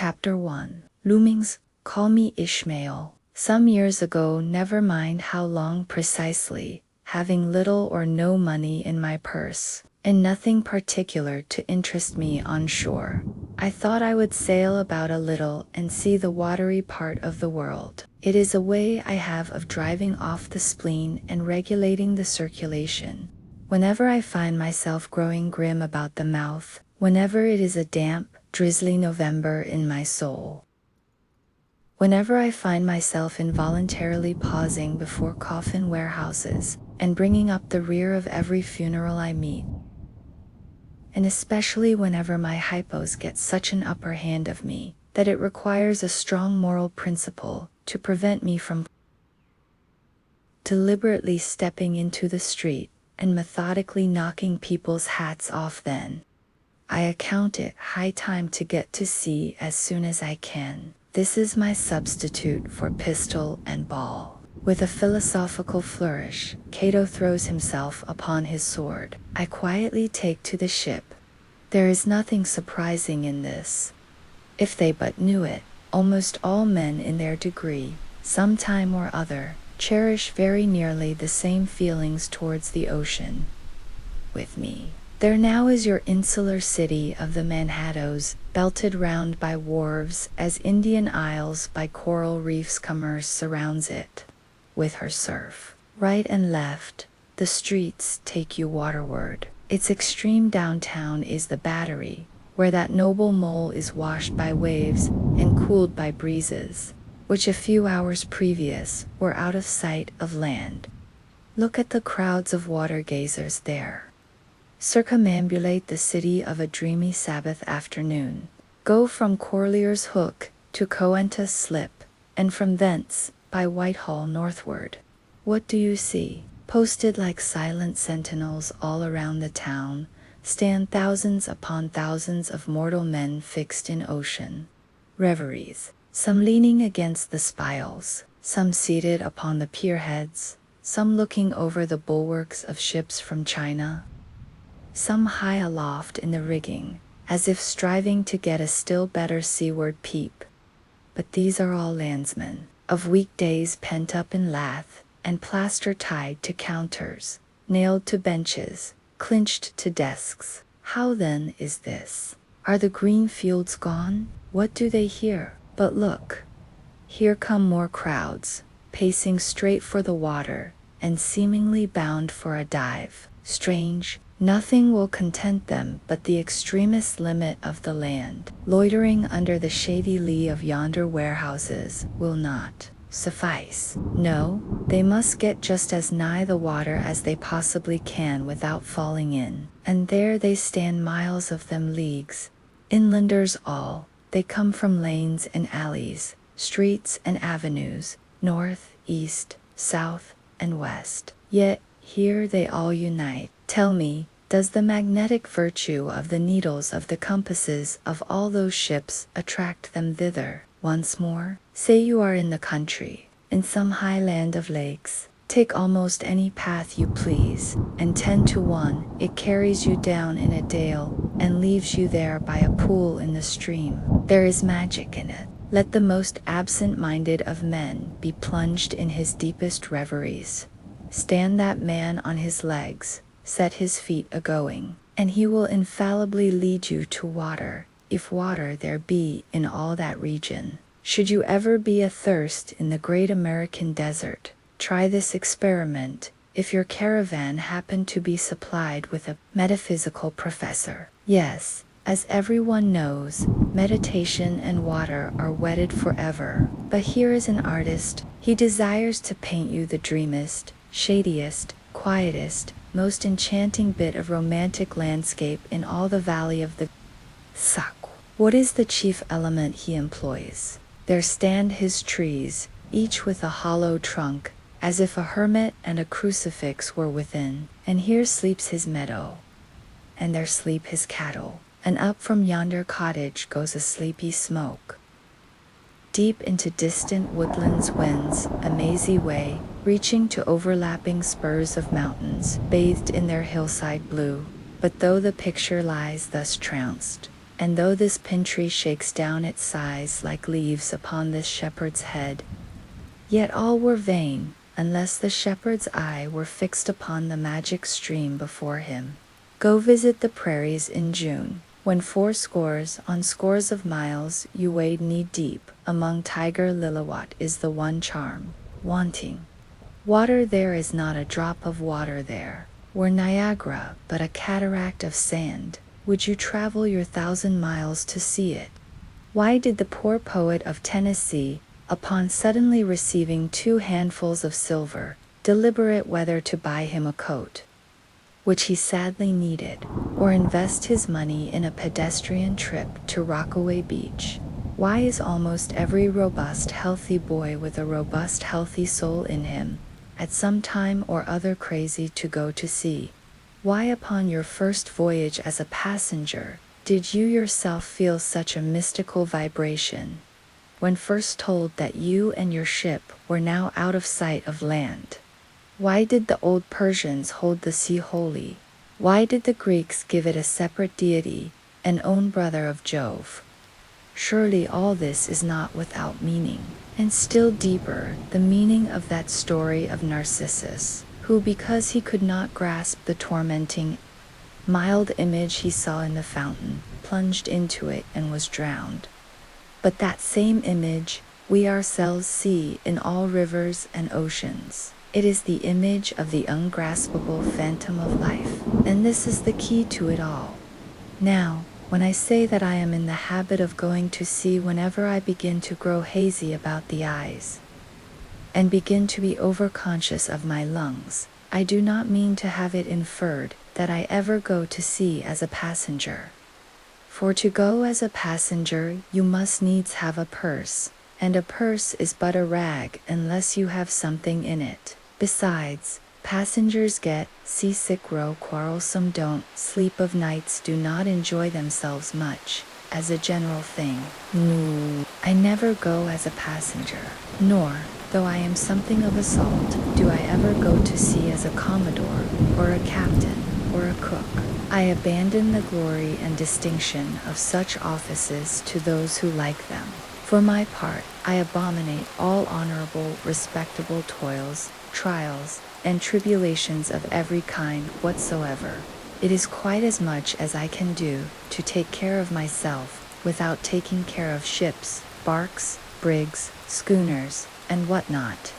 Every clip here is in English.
Chapter 1. Loomings, Call Me Ishmael. Some years ago, never mind how long precisely, having little or no money in my purse, and nothing particular to interest me on shore, I thought I would sail about a little and see the watery part of the world. It is a way I have of driving off the spleen and regulating the circulation. Whenever I find myself growing grim about the mouth, whenever it is a damp, drizzly November in my soul, whenever I find myself involuntarily pausing before coffin warehouses and bringing up the rear of every funeral I meet, and especially whenever my hypos get such an upper hand of me that it requires a strong moral principle to prevent me from deliberately stepping into the street and methodically knocking people's hats off, then I account it high time to get to sea as soon as I can. This is my substitute for pistol and ball. With a philosophical flourish, Cato throws himself upon his sword. I quietly take to the ship. There is nothing surprising in this. If they but knew it, almost all men in their degree, some time or other, cherish very nearly the same feelings towards the ocean. With me, there now is your insular city of the Manhattoes, belted round by wharves as Indian Isles by coral reefs. Commerce surrounds it with her surf. Right and left, the streets take you waterward. Its extreme downtown is the Battery, where that noble mole is washed by waves and cooled by breezes, which a few hours previous were out of sight of land. Look at the crowds of water gazers there. Circumambulate the city of a dreamy Sabbath afternoon. Go from Corlear's Hook to Coentus Slip, and from thence, by Whitehall northward. What do you see? Posted like silent sentinels all around the town, stand thousands upon thousands of mortal men fixed in ocean reveries, some leaning against the spiles, some seated upon the pierheads, some looking over the bulwarks of ships from China, some high aloft in the rigging, as if striving to get a still better seaward peep. But these are all landsmen, of weekdays pent up in lath, and plaster tied to counters, nailed to benches, clinched to desks. How then is this? Are the green fields gone? What do they hear? But look, here come more crowds, pacing straight for the water, and seemingly bound for a dive. Strange, nothing will content them but the extremest limit of the land. Loitering under the shady lee of yonder warehouses will not suffice. No, they must get just as nigh the water as they possibly can without falling in. And there they stand, miles of them, leagues. Inlanders all, they come from lanes and alleys, streets and avenues, north, east, south, and west. Yet, here they all unite. Tell me, does the magnetic virtue of the needles of the compasses of all those ships attract them thither? Once more, say you are in the country, in some high land of lakes. Take almost any path you please, and 10 to 1, it carries you down in a dale, and leaves you there by a pool in the stream. There is magic in it. Let the most absent-minded of men be plunged in his deepest reveries. Stand that man on his legs, set his feet a-going, and he will infallibly lead you to water, if water there be in all that region. Should you ever be athirst in the great American desert, try this experiment, if your caravan happen to be supplied with a metaphysical professor. Yes, as everyone knows, meditation and water are wedded forever. But here is an artist. He desires to paint you the dreamiest, shadiest, quietest, most enchanting bit of romantic landscape in all the valley of the Saco. What is the chief element he employs? There stand his trees, each with a hollow trunk, as if a hermit and a crucifix were within. And here sleeps his meadow, and there sleep his cattle, and up from yonder cottage goes a sleepy smoke. Deep into distant woodlands wends a mazy way, reaching to overlapping spurs of mountains, bathed in their hillside blue. But though the picture lies thus trounced, And though this pine tree shakes down its sighs like leaves upon this shepherd's head, yet all were vain, unless the shepherd's eye were fixed upon the magic stream before him. Go visit the prairies in June, when 40 on scores of miles you wade knee-deep among tiger liliwat is the one charm wanting. Water there is not a drop of water there, were Niagara but a cataract of sand. Would you travel your 1,000 miles to see it? Why did the poor poet of Tennessee, upon suddenly receiving 2 handfuls of silver, deliberate whether to buy him a coat, which he sadly needed, or invest his money in a pedestrian trip to Rockaway Beach? Why is almost every robust, healthy boy with a robust, healthy soul in him, at some time or other crazy to go to sea? Why upon your first voyage as a passenger, did you yourself feel such a mystical vibration, when first told that you and your ship were now out of sight of land? Why did the old Persians hold the sea holy? Why did the Greeks give it a separate deity, an own brother of Jove? Surely all this is not without meaning, and still deeper, the meaning of that story of Narcissus, who, because he could not grasp the tormenting, mild image he saw in the fountain, plunged into it and was drowned. But that same image we ourselves see in all rivers and oceans. It is the image of the ungraspable phantom of life, and this is the key to it all. Now, when I say that I am in the habit of going to sea whenever I begin to grow hazy about the eyes, and begin to be overconscious of my lungs, I do not mean to have it inferred that I ever go to sea as a passenger. For to go as a passenger you must needs have a purse, and a purse is but a rag unless you have something in it. Besides, passengers get seasick, grow quarrelsome, don't sleep of nights, do not enjoy themselves much, as a general thing. No, I never go as a passenger, nor, though I am something of a salt, do I ever go to sea as a commodore, or a captain, or a cook. I abandon the glory and distinction of such offices to those who like them. For my part, I abominate all honorable, respectable toils, trials, and tribulations of every kind whatsoever. It is quite as much as I can do to take care of myself, without taking care of ships, barks, brigs, schooners, and what not.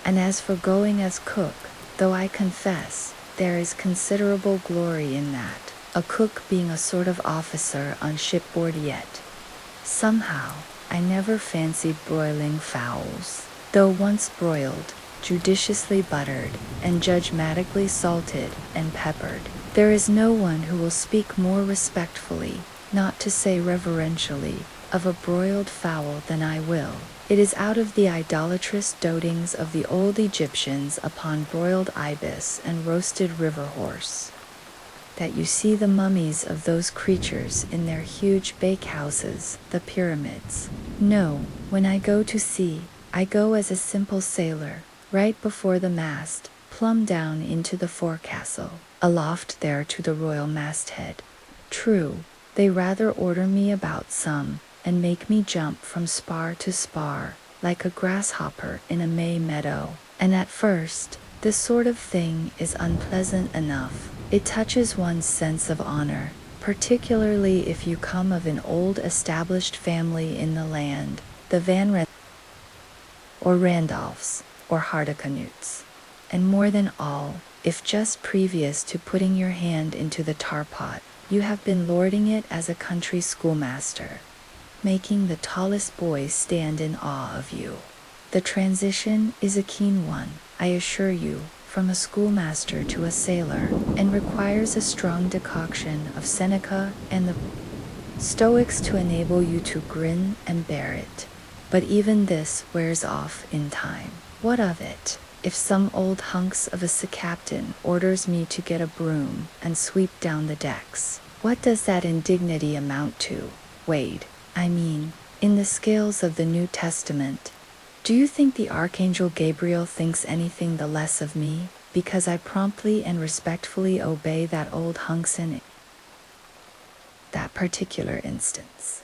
And as for going as cook, though I confess, there is considerable glory in that, a cook being a sort of officer on shipboard, yet somehow I never fancied broiling fowls, though once broiled, judiciously buttered, and judgmatically salted and peppered. There is no one who will speak more respectfully, not to say reverentially, of a broiled fowl than I will. It is out of the idolatrous dotings of the old Egyptians upon broiled ibis and roasted river horse that you see the mummies of those creatures in their huge bakehouses, the pyramids. No, when I go to sea, I go as a simple sailor, right before the mast, plumb down into the forecastle, aloft there to the royal masthead. True, they rather order me about some, and make me jump from spar to spar, like a grasshopper in a May meadow. And at first, this sort of thing is unpleasant enough. It touches one's sense of honor, particularly if you come of an old established family in the land, the Van Rent or Randolphs, or Hardicanuts. And more than all, if just previous to putting your hand into the tar pot, you have been lording it as a country schoolmaster, making the tallest boys stand in awe of you. The transition is a keen one, I assure you, from a schoolmaster to a sailor, and requires a strong decoction of Seneca and the Stoics to enable you to grin and bear it. But even this wears off in time. What of it, if some old hunks of a sea captain orders me to get a broom and sweep down the decks? What does that indignity amount to, Wade? I mean, in the scales of the New Testament. Do you think the Archangel Gabriel thinks anything the less of me, because I promptly and respectfully obey that old hunks in it? That particular instance.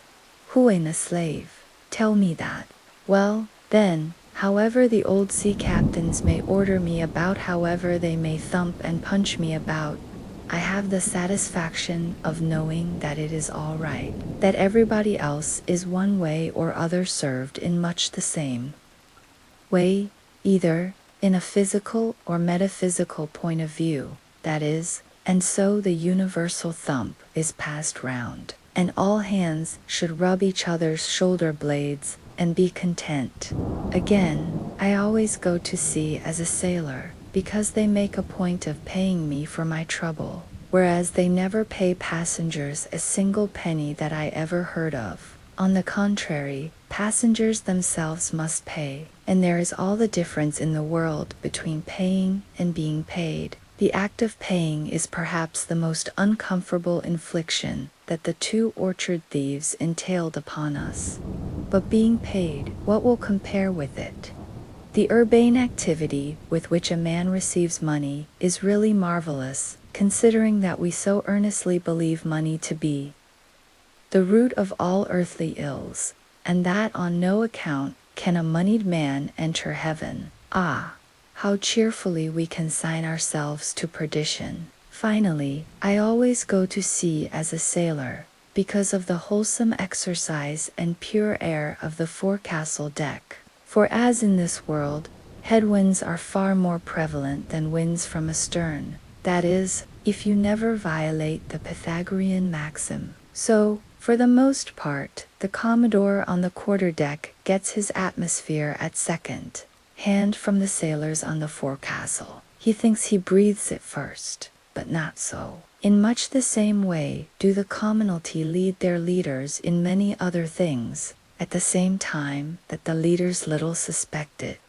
Who ain't a slave? Tell me that. Well, then, however the old sea captains may order me about, however they may thump and punch me about, I have the satisfaction of knowing that it is all right, that everybody else is one way or other served in much the same way, either in a physical or metaphysical point of view, that is, and so the universal thump is passed round, and all hands should rub each other's shoulder blades and be content. Again, I always go to sea as a sailor, because they make a point of paying me for my trouble, whereas they never pay passengers a single penny that I ever heard of. On the contrary, passengers themselves must pay, and there is all the difference in the world between paying and being paid. The act of paying is perhaps the most uncomfortable infliction that the two orchard thieves entailed upon us. But being paid, what will compare with it? The urbane activity with which a man receives money is really marvelous, considering that we so earnestly believe money to be the root of all earthly ills, and that on no account can a moneyed man enter heaven. Ah, how cheerfully we consign ourselves to perdition. Finally, I always go to sea as a sailor, because of the wholesome exercise and pure air of the forecastle deck. For as in this world, headwinds are far more prevalent than winds from astern, that is, if you never violate the Pythagorean maxim. So, for the most part, the Commodore on the quarter-deck gets his atmosphere at second hand from the sailors on the forecastle. He thinks he breathes it first, but not so. In much the same way do the commonalty lead their leaders in many other things, at the same time that the leaders little suspect it.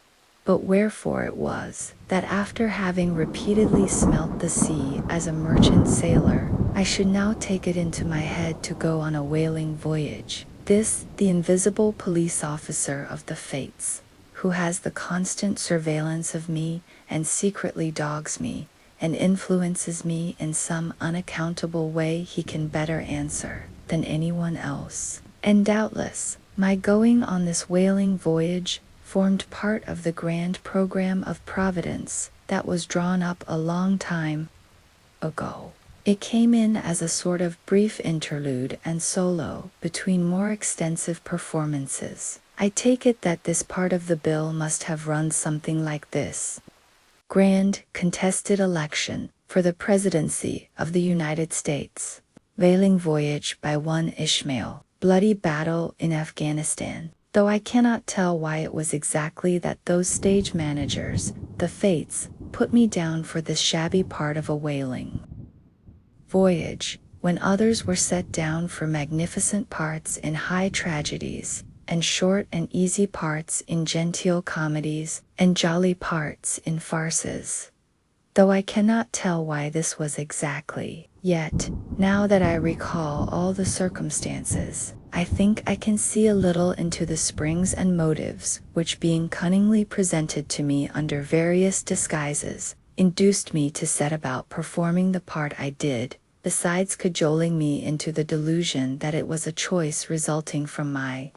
But wherefore it was, that after having repeatedly smelt the sea as a merchant sailor, I should now take it into my head to go on a whaling voyage. This, the invisible police officer of the fates, who has the constant surveillance of me, and secretly dogs me, and influences me in some unaccountable way he can better answer than anyone else. And doubtless, my going on this whaling voyage formed part of the grand program of Providence that was drawn up a long time ago. It came in as a sort of brief interlude and solo between more extensive performances. I take it that this part of the bill must have run something like this: Grand contested election for the presidency of the United States. Whaling voyage by one Ishmael. Bloody battle in Afghanistan. Though I cannot tell why it was exactly that those stage managers, the fates, put me down for this shabby part of a whaling voyage, when others were set down for magnificent parts in high tragedies, and short and easy parts in genteel comedies, and jolly parts in farces. Though I cannot tell why this was exactly, yet, now that I recall all the circumstances, I think I can see a little into the springs and motives which, being cunningly presented to me under various disguises, induced me to set about performing the part I did, besides cajoling me into the delusion that it was a choice resulting from my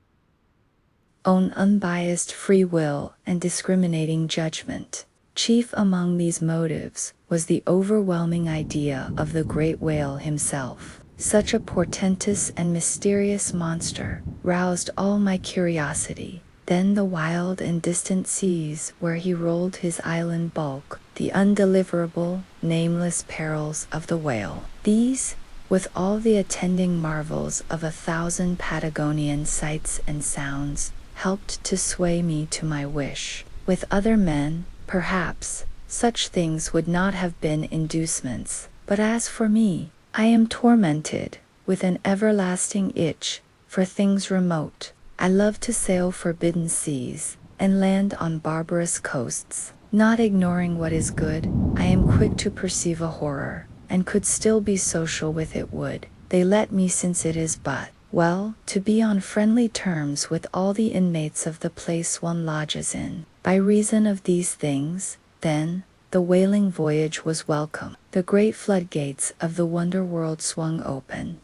own unbiased free will and discriminating judgment. Chief among these motives was the overwhelming idea of the great whale himself. Such a portentous and mysterious monster roused all my curiosity. Then the wild and distant seas where he rolled his island bulk, the undeliverable, nameless perils of the whale. These, with all the attending marvels of 1,000 Patagonian sights and sounds, helped to sway me to my wish. With other men, perhaps, such things would not have been inducements, but as for me, I am tormented with an everlasting itch for things remote. I love to sail forbidden seas, and land on barbarous coasts. Not ignoring what is good, I am quick to perceive a horror, and could still be social with it would they let me, since it is but, well, to be on friendly terms with all the inmates of the place one lodges in. By reason of these things, then, the whaling voyage was welcome. The great floodgates of the wonder world swung open,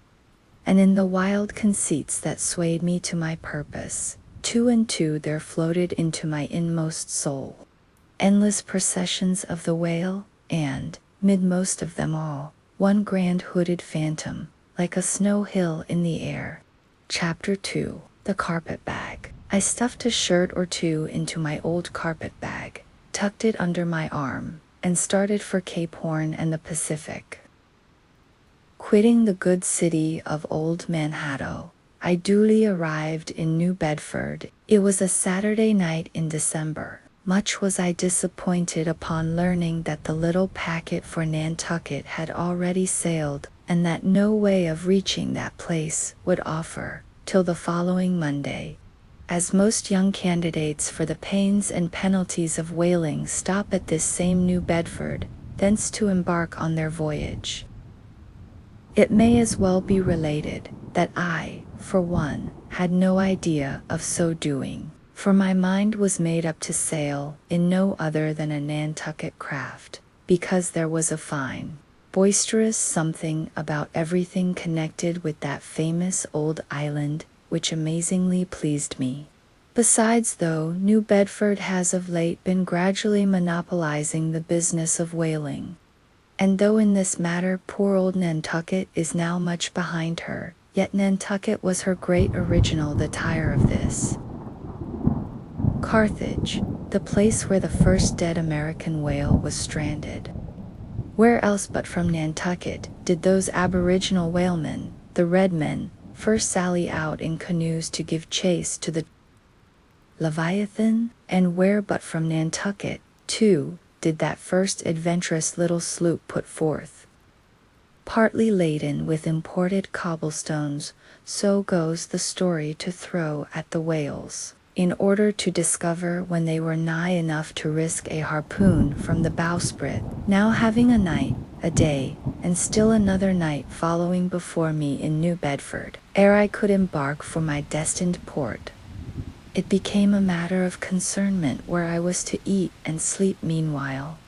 and in the wild conceits that swayed me to my purpose, two and two there floated into my inmost soul endless processions of the whale, and, mid most of them all, one grand hooded phantom, like a snow hill in the air. Chapter 2. The Carpet Bag. I stuffed a shirt or two into my old carpet bag, tucked it under my arm, and started for Cape Horn and the Pacific. Quitting the good city of Old Manhattan, I duly arrived in New Bedford. It was a Saturday night in December. Much was I disappointed upon learning that the little packet for Nantucket had already sailed, and that no way of reaching that place would offer, till the following Monday. As most young candidates for the pains and penalties of whaling stop at this same New Bedford, thence to embark on their voyage. It may as well be related that I, for one, had no idea of so doing, for my mind was made up to sail in no other than a Nantucket craft, because there was a fine, boisterous something about everything connected with that famous old island which amazingly pleased me. Besides, though New Bedford has of late been gradually monopolizing the business of whaling, and though in this matter poor old Nantucket is now much behind her, yet Nantucket was her great original the tire of this. Carthage, the place where the first dead American whale was stranded. Where else but from Nantucket did those aboriginal whalemen, the red men, first sally out in canoes to give chase to the Leviathan? And where but from Nantucket, too, did that first adventurous little sloop put forth? Partly laden with imported cobblestones, so goes the story, to throw at the whales, in order to discover when they were nigh enough to risk a harpoon from the bowsprit. Now having a night, a day, and still another night following before me in New Bedford, ere I could embark for my destined port, it became a matter of concernment where I was to eat and sleep meanwhile.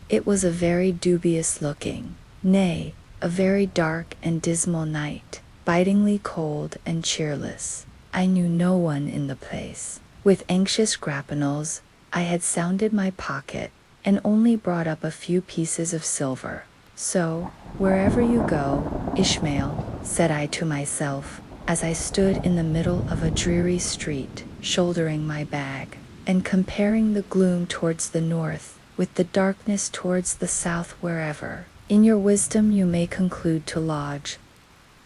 It was a very dubious looking, nay, a very dark and dismal night, bitingly cold and cheerless. I knew no one in the place. With anxious grapnels, I had sounded my pocket, and only brought up a few pieces of silver. So, wherever you go, Ishmael, said I to myself, as I stood in the middle of a dreary street, shouldering my bag, and comparing the gloom towards the north with the darkness towards the south, wherever, in your wisdom, you may conclude to lodge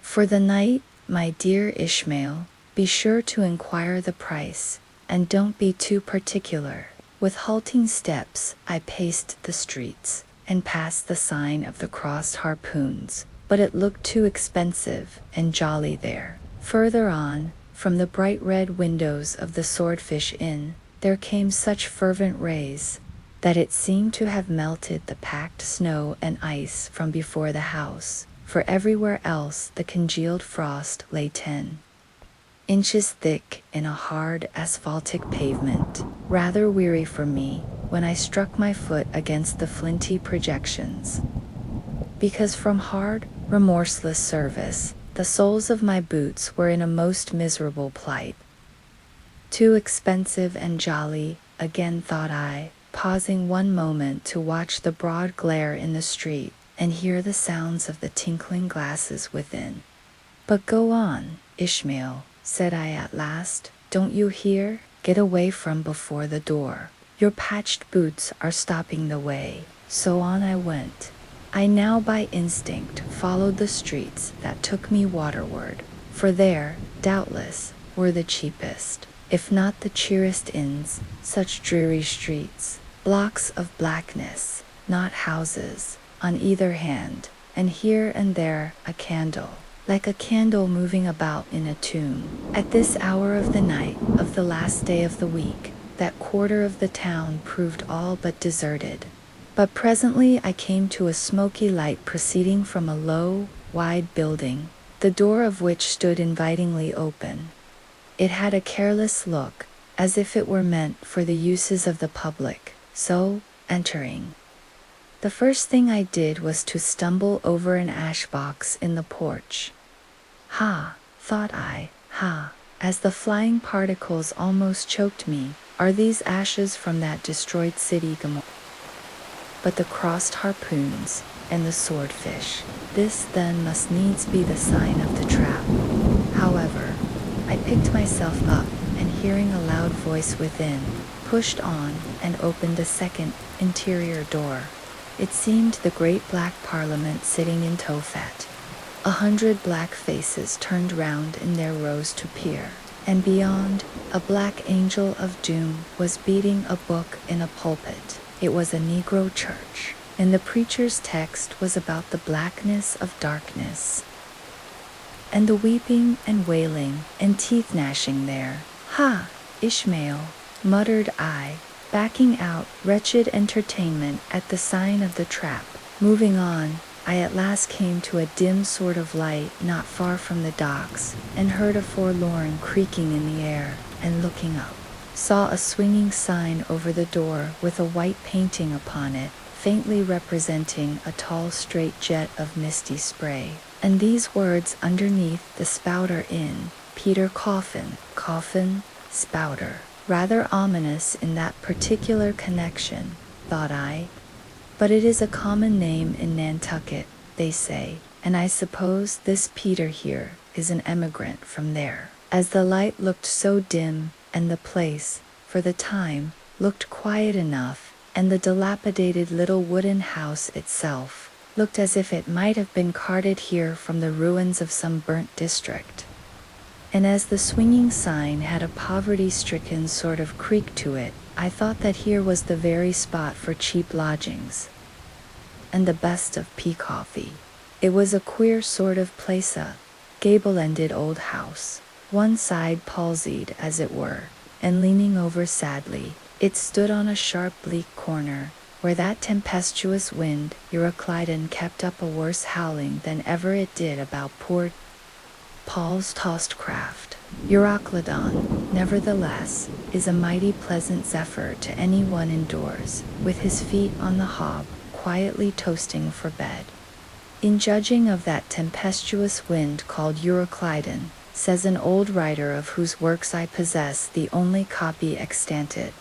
for the night, my dear Ishmael, be sure to inquire the price, and don't be too particular. With halting steps, I paced the streets, and passed the sign of the crossed harpoons, but it looked too expensive and jolly there. Further on, from the bright red windows of the Swordfish Inn, there came such fervent rays that it seemed to have melted the packed snow and ice from before the house, for everywhere else the congealed frost lay 10 inches thick in a hard asphaltic pavement, rather weary for me when I struck my foot against the flinty projections, because from hard, remorseless service, the soles of my boots were in a most miserable plight. Too expensive and jolly, again thought I, pausing one moment to watch the broad glare in the street, and hear the sounds of the tinkling glasses within. But go on, Ishmael, said I at last, don't you hear? Get away from before the door. Your patched boots are stopping the way. So on I went. I now by instinct followed the streets that took me waterward, for there, doubtless, were the cheapest, if not the cheeriest inns, such dreary streets, blocks of blackness, not houses, on either hand, and here and there a candle, like a candle moving about in a tomb. At this hour of the night of the last day of the week, that quarter of the town proved all but deserted. But presently I came to a smoky light proceeding from a low, wide building, the door of which stood invitingly open. It had a careless look, as if it were meant for the uses of the public, so, entering, the first thing I did was to stumble over an ash box in the porch. Ha, thought I, ha, as the flying particles almost choked me. Are these ashes from that destroyed city Gomorrah? But the crossed harpoons and the swordfish, this then must needs be the sign of the trap. However, I picked myself up, and hearing a loud voice within, pushed on and opened a second, interior door. It seemed the great black parliament sitting in Tophet. 100 black faces turned round in their rows to peer, and beyond, a black angel of doom was beating a book in a pulpit. It was a Negro church, and the preacher's text was about the blackness of darkness, and the weeping and wailing and teeth gnashing there. Ha, Ishmael, muttered I, backing out wretched entertainment at the sign of the trap. Moving on, I at last came to a dim sort of light not far from the docks, and heard a forlorn creaking in the air, and looking up, saw a swinging sign over the door with a white painting upon it, faintly representing a tall straight jet of misty spray, and these words underneath: the Spouter Inn, Peter Coffin, Spouter. Rather ominous in that particular connection, thought I. But it is a common name in Nantucket, they say, and I suppose this Peter here is an emigrant from there. As the light looked so dim, and the place, for the time, looked quiet enough, and the dilapidated little wooden house itself looked as if it might have been carted here from the ruins of some burnt district, and as the swinging sign had a poverty-stricken sort of creak to it, I thought that here was the very spot for cheap lodgings and the best of pea coffee. It was a queer sort of place, a gable-ended old house, one side palsied as it were, and leaning over sadly. It stood on a sharp bleak corner, where that tempestuous wind Euroclydon kept up a worse howling than ever it did about poor Paul's tossed craft. Euroclydon, nevertheless, is a mighty pleasant zephyr to any one indoors, with his feet on the hob, quietly toasting for bed. In judging of that tempestuous wind called Euroclydon, says an old writer of whose works I possess the only copy extant, it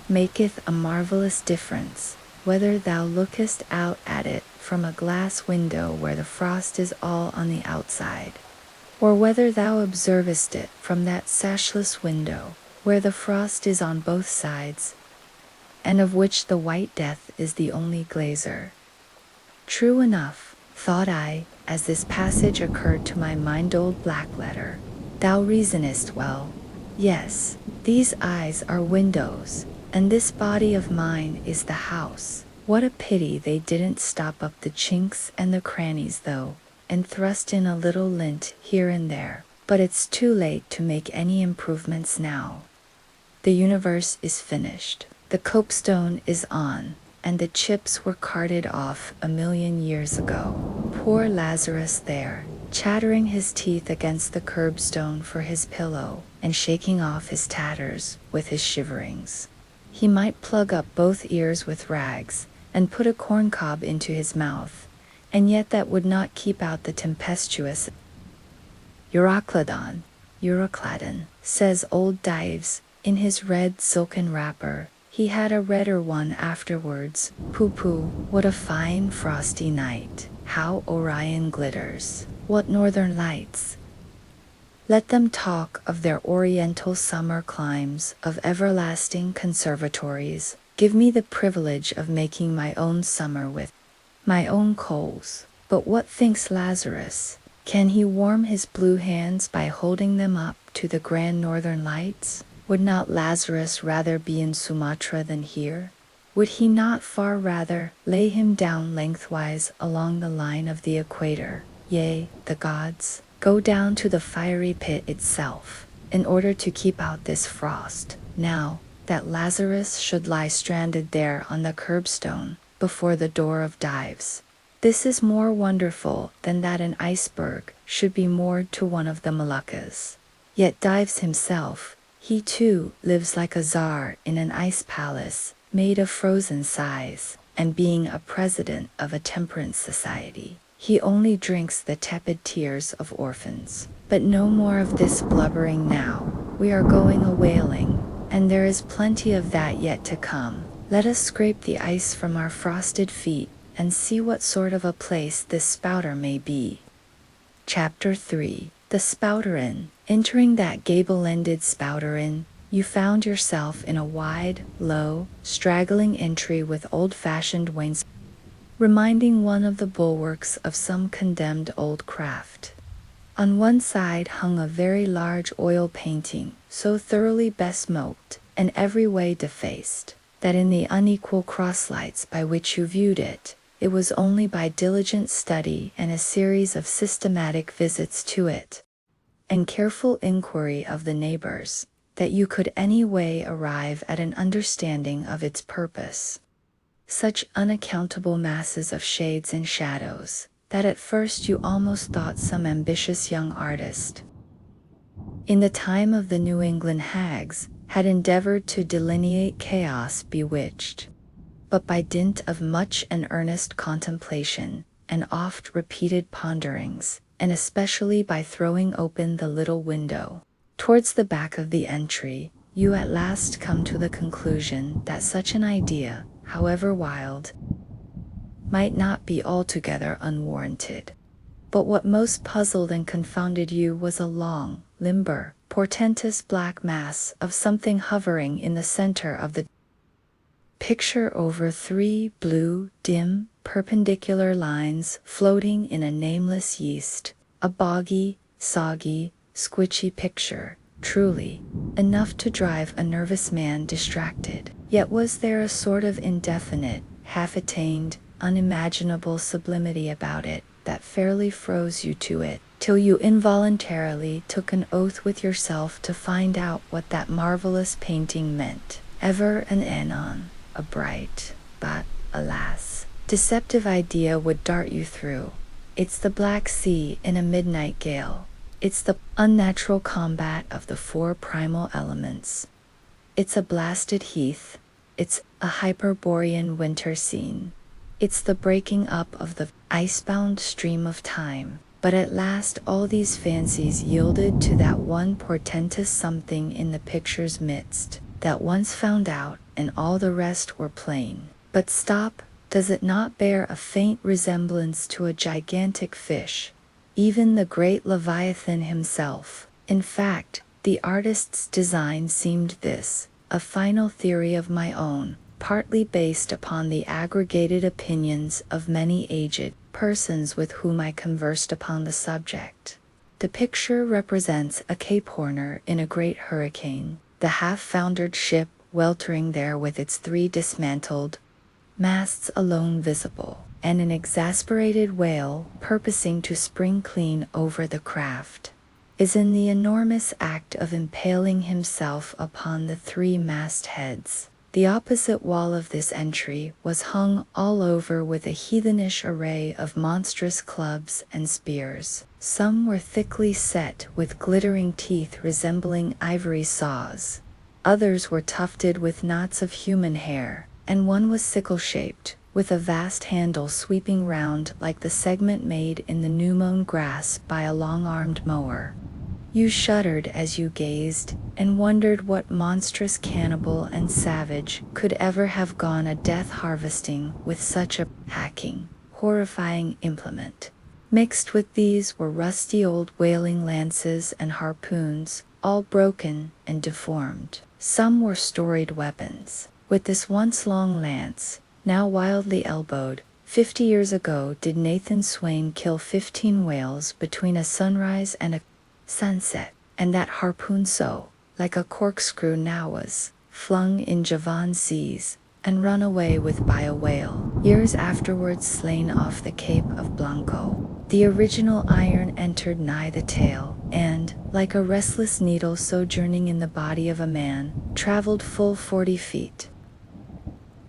maketh a marvellous difference, whether thou lookest out at it from a glass window where the frost is all on the outside, or whether thou observest it from that sashless window, where the frost is on both sides, and of which the white death is the only glazer. True enough, thought I, as this passage occurred to my mind. Old Blackletter, thou reasonest well. Yes, these eyes are windows, and this body of mine is the house. What a pity they didn't stop up the chinks and the crannies, though, and thrust in a little lint here and there. But it's too late to make any improvements now. The universe is finished. The copestone is on, and the chips were carted off 1,000,000 years ago. Poor Lazarus there, chattering his teeth against the curbstone for his pillow, and shaking off his tatters with his shiverings. He might plug up both ears with rags, and put a corncob into his mouth, and yet that would not keep out the tempestuous Euroclydon, says old Dives, in his red silken wrapper. He had a redder one afterwards. Pooh, what a fine frosty night. How Orion glitters. What northern lights. Let them talk of their oriental summer climes, of everlasting conservatories. Give me the privilege of making my own summer with my own coals. But what thinks Lazarus? Can he warm his blue hands by holding them up to the grand northern lights? Would not Lazarus rather be in Sumatra than here? Would he not far rather lay him down lengthwise along the line of the equator, yea, the gods, go down to the fiery pit itself, in order to keep out this frost, now, that Lazarus should lie stranded there on the curbstone, before the door of Dives? This is more wonderful than that an iceberg should be moored to one of the Moluccas. Yet Dives himself, he too lives like a czar in an ice palace, made of frozen sighs, and being a president of a temperance society. He only drinks the tepid tears of orphans. But no more of this blubbering now. We are going a-whaling, and there is plenty of that yet to come. Let us scrape the ice from our frosted feet, and see what sort of a place this spouter may be. Chapter 3. The Spouter Inn. Entering that gable-ended Spouter Inn, you found yourself in a wide, low, straggling entry with old-fashioned wainscoting, reminding one of the bulwarks of some condemned old craft. On one side hung a very large oil painting, so thoroughly besmoked, and every way defaced, that in the unequal crosslights by which you viewed it, it was only by diligent study and a series of systematic visits to it, and careful inquiry of the neighbors, that you could any way arrive at an understanding of its purpose. Such unaccountable masses of shades and shadows, that at first you almost thought some ambitious young artist, in the time of the New England hags, had endeavored to delineate chaos bewitched. But by dint of much and earnest contemplation, and oft-repeated ponderings, and especially by throwing open the little window towards the back of the entry, you at last come to the conclusion that such an idea, however wild, might not be altogether unwarranted. But what most puzzled and confounded you was a long, limber, portentous black mass of something hovering in the center of the picture over three blue, dim, perpendicular lines floating in a nameless yeast, a boggy, soggy, squishy picture, truly, enough to drive a nervous man distracted. Yet was there a sort of indefinite, half-attained, unimaginable sublimity about it that fairly froze you to it, till you involuntarily took an oath with yourself to find out what that marvelous painting meant. Ever and anon, a bright, but, alas, deceptive idea would dart you through. It's the Black Sea in a midnight gale. It's the unnatural combat of the four primal elements. It's a blasted heath. It's a Hyperborean winter scene. It's the breaking up of the icebound stream of time. But at last all these fancies yielded to that one portentous something in the picture's midst, that once found out, and all the rest were plain. But stop, does it not bear a faint resemblance to a gigantic fish, even the great Leviathan himself? In fact, the artist's design seemed this, a final theory of my own, partly based upon the aggregated opinions of many aged persons with whom I conversed upon the subject. The picture represents a Cape Horner in a great hurricane, the half-foundered ship weltering there with its three dismantled masts alone visible, and an exasperated whale purposing to spring clean over the craft is in the enormous act of impaling himself upon the three mastheads. The opposite wall of this entry was hung all over with a heathenish array of monstrous clubs and spears. Some were thickly set with glittering teeth resembling ivory saws. Others were tufted with knots of human hair, and one was sickle-shaped, with a vast handle sweeping round like the segment made in the new-mown grass by a long-armed mower. You shuddered as you gazed, and wondered what monstrous cannibal and savage could ever have gone a death harvesting with such a hacking, horrifying implement. Mixed with these were rusty old whaling lances and harpoons, all broken and deformed. Some were storied weapons. With this once long lance, now wildly elbowed, 50 years ago did Nathan Swain kill 15 whales between a sunrise and a sunset, and that harpoon so, like a corkscrew now was, flung in Javan seas, and run away with by a whale, years afterwards slain off the Cape of Blanco. The original iron entered nigh the tail, and, like a restless needle sojourning in the body of a man, travelled full 40 feet,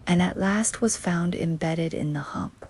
and at last was found embedded in the hump.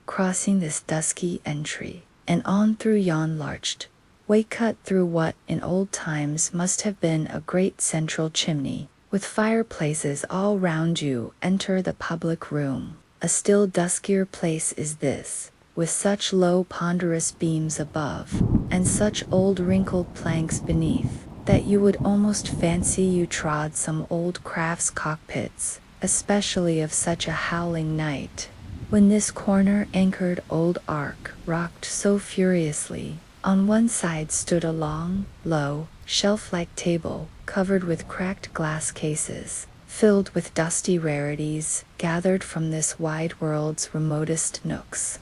Crossing this dusky entry, and on through yon larched way cut through what in old times must have been a great central chimney, with fireplaces all round you, enter the public room. A still duskier place is this, with such low ponderous beams above, and such old wrinkled planks beneath, that you would almost fancy you trod some old craft's cockpits, especially of such a howling night. When this corner-anchored old ark rocked so furiously, on one side stood a long, low, shelf-like table covered with cracked glass cases, filled with dusty rarities gathered from this wide world's remotest nooks.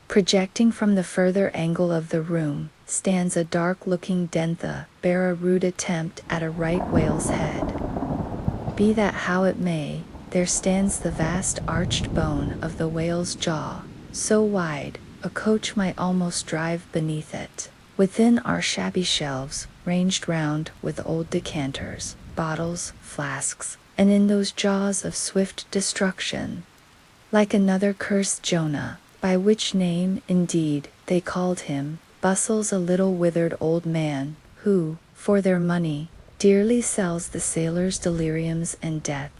Projecting from the further angle of the room stands a dark-looking dentha, bear a rude attempt at a right whale's head. Be that how it may, there stands the vast arched bone of the whale's jaw, so wide, a coach might almost drive beneath it. Within are shabby shelves, ranged round with old decanters, bottles, flasks, and in those jaws of swift destruction, like another cursed Jonah, by which name, indeed, they called him, bustles a little withered old man, who, for their money, dearly sells the sailors' deliriums and death.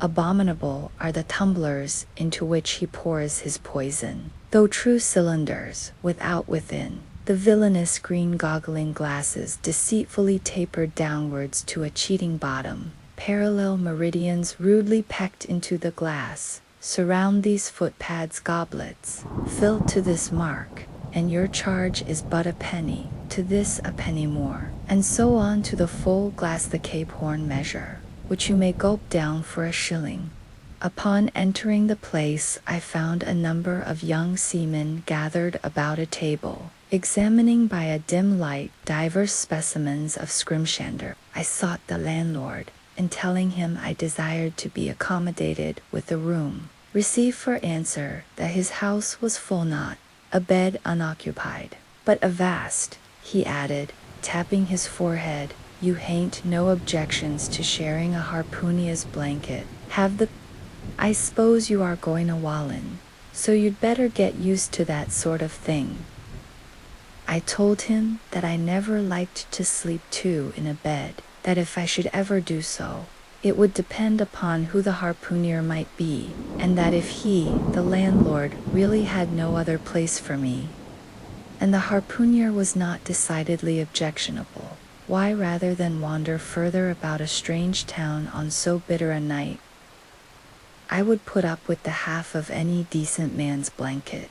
Abominable are the tumblers into which he pours his poison, though true cylinders, without within, the villainous green goggling glasses deceitfully tapered downwards to a cheating bottom, parallel meridians rudely pecked into the glass, surround these footpads goblets, filled to this mark, and your charge is but a penny, to this a penny more, and so on to the full glass the Cape Horn measure, which you may gulp down for a shilling. Upon entering the place I found a number of young seamen gathered about a table, examining by a dim light divers specimens of scrimshander. I sought the landlord, and telling him I desired to be accommodated with a room, received for answer that his house was full, not a bed unoccupied, but avast, he added, tapping his forehead, you hain't no objections to sharing a harpoonier's blanket, have the... I suppose you are going a wallin', so you'd better get used to that sort of thing. I told him that I never liked to sleep two in a bed, that if I should ever do so, it would depend upon who the harpooner might be, and that if he, the landlord, really had no other place for me, and the harpooner was not decidedly objectionable, why rather than wander further about a strange town on so bitter a night, I would put up with the half of any decent man's blanket.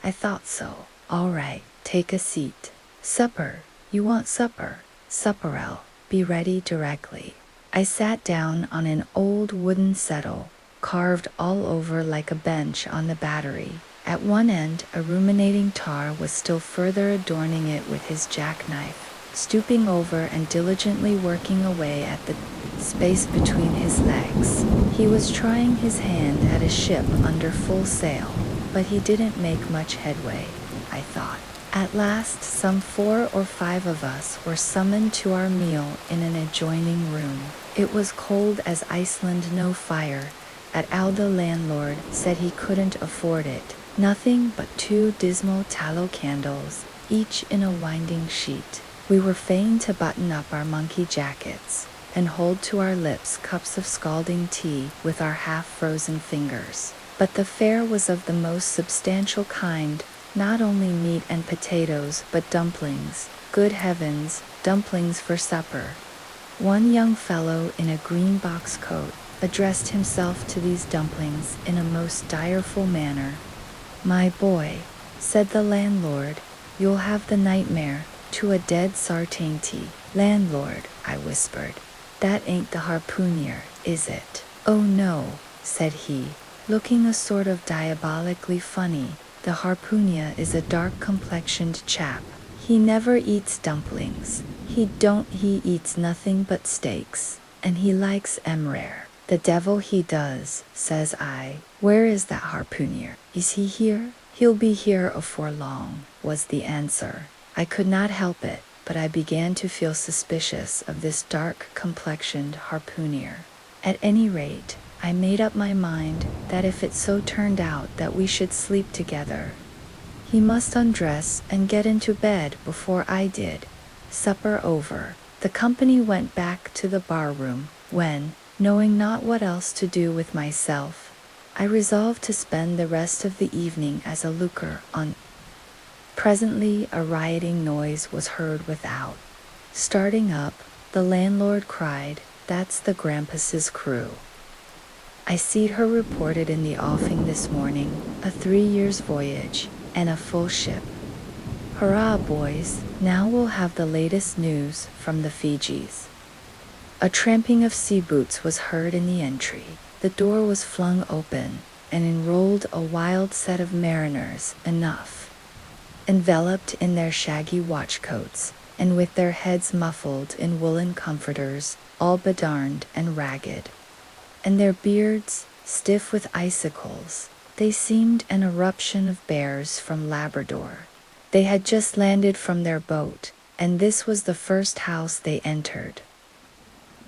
I thought so. All right, take a seat. Supper, you want supper? Supper'll be ready directly. I sat down on an old wooden settle, carved all over like a bench on the battery. At one end, a ruminating tar was still further adorning it with his jackknife, stooping over and diligently working away at the space between his legs. He was trying his hand at a ship under full sail, but he didn't make much headway, I thought. At last, some 4 or 5 of us were summoned to our meal in an adjoining room. It was cold as Iceland, no fire. At all the landlord said he couldn't afford it. Nothing but 2 dismal tallow candles, each in a winding sheet. We were fain to button up our monkey jackets, and hold to our lips cups of scalding tea with our half-frozen fingers. But the fare was of the most substantial kind, not only meat and potatoes but dumplings. Good heavens, dumplings for supper. One young fellow in a green box coat addressed himself to these dumplings in a most direful manner. My boy, said the landlord, you'll have the nightmare, to a dead sartainty. Landlord, I whispered, that ain't the harpooner, is it? Oh no, said he, looking a sort of diabolically funny. The harpooner is a dark-complexioned chap. He never eats dumplings. He eats nothing but steaks, and he likes 'em rare. The devil he does, says I. Where is that harpooner? Is he here? He'll be here afore long, was the answer. I could not help it, but I began to feel suspicious of this dark-complexioned harpooner. At any rate, I made up my mind that if it so turned out that we should sleep together, he must undress and get into bed before I did. Supper over, the company went back to the bar-room, when, knowing not what else to do with myself, I resolved to spend the rest of the evening as a looker on. Presently, a rioting noise was heard without. Starting up, the landlord cried, "That's the Grampus's crew. I seed her reported in the offing this morning, a 3 years' voyage, and a full ship. Hurrah, boys, now we'll have the latest news from the Fijis." A tramping of sea boots was heard in the entry. The door was flung open, and in rolled a wild set of mariners, enough, enveloped in their shaggy watchcoats, and with their heads muffled in woolen comforters, all bedarned and ragged, and their beards stiff with icicles. They seemed an eruption of bears from Labrador. They had just landed from their boat, and this was the first house they entered.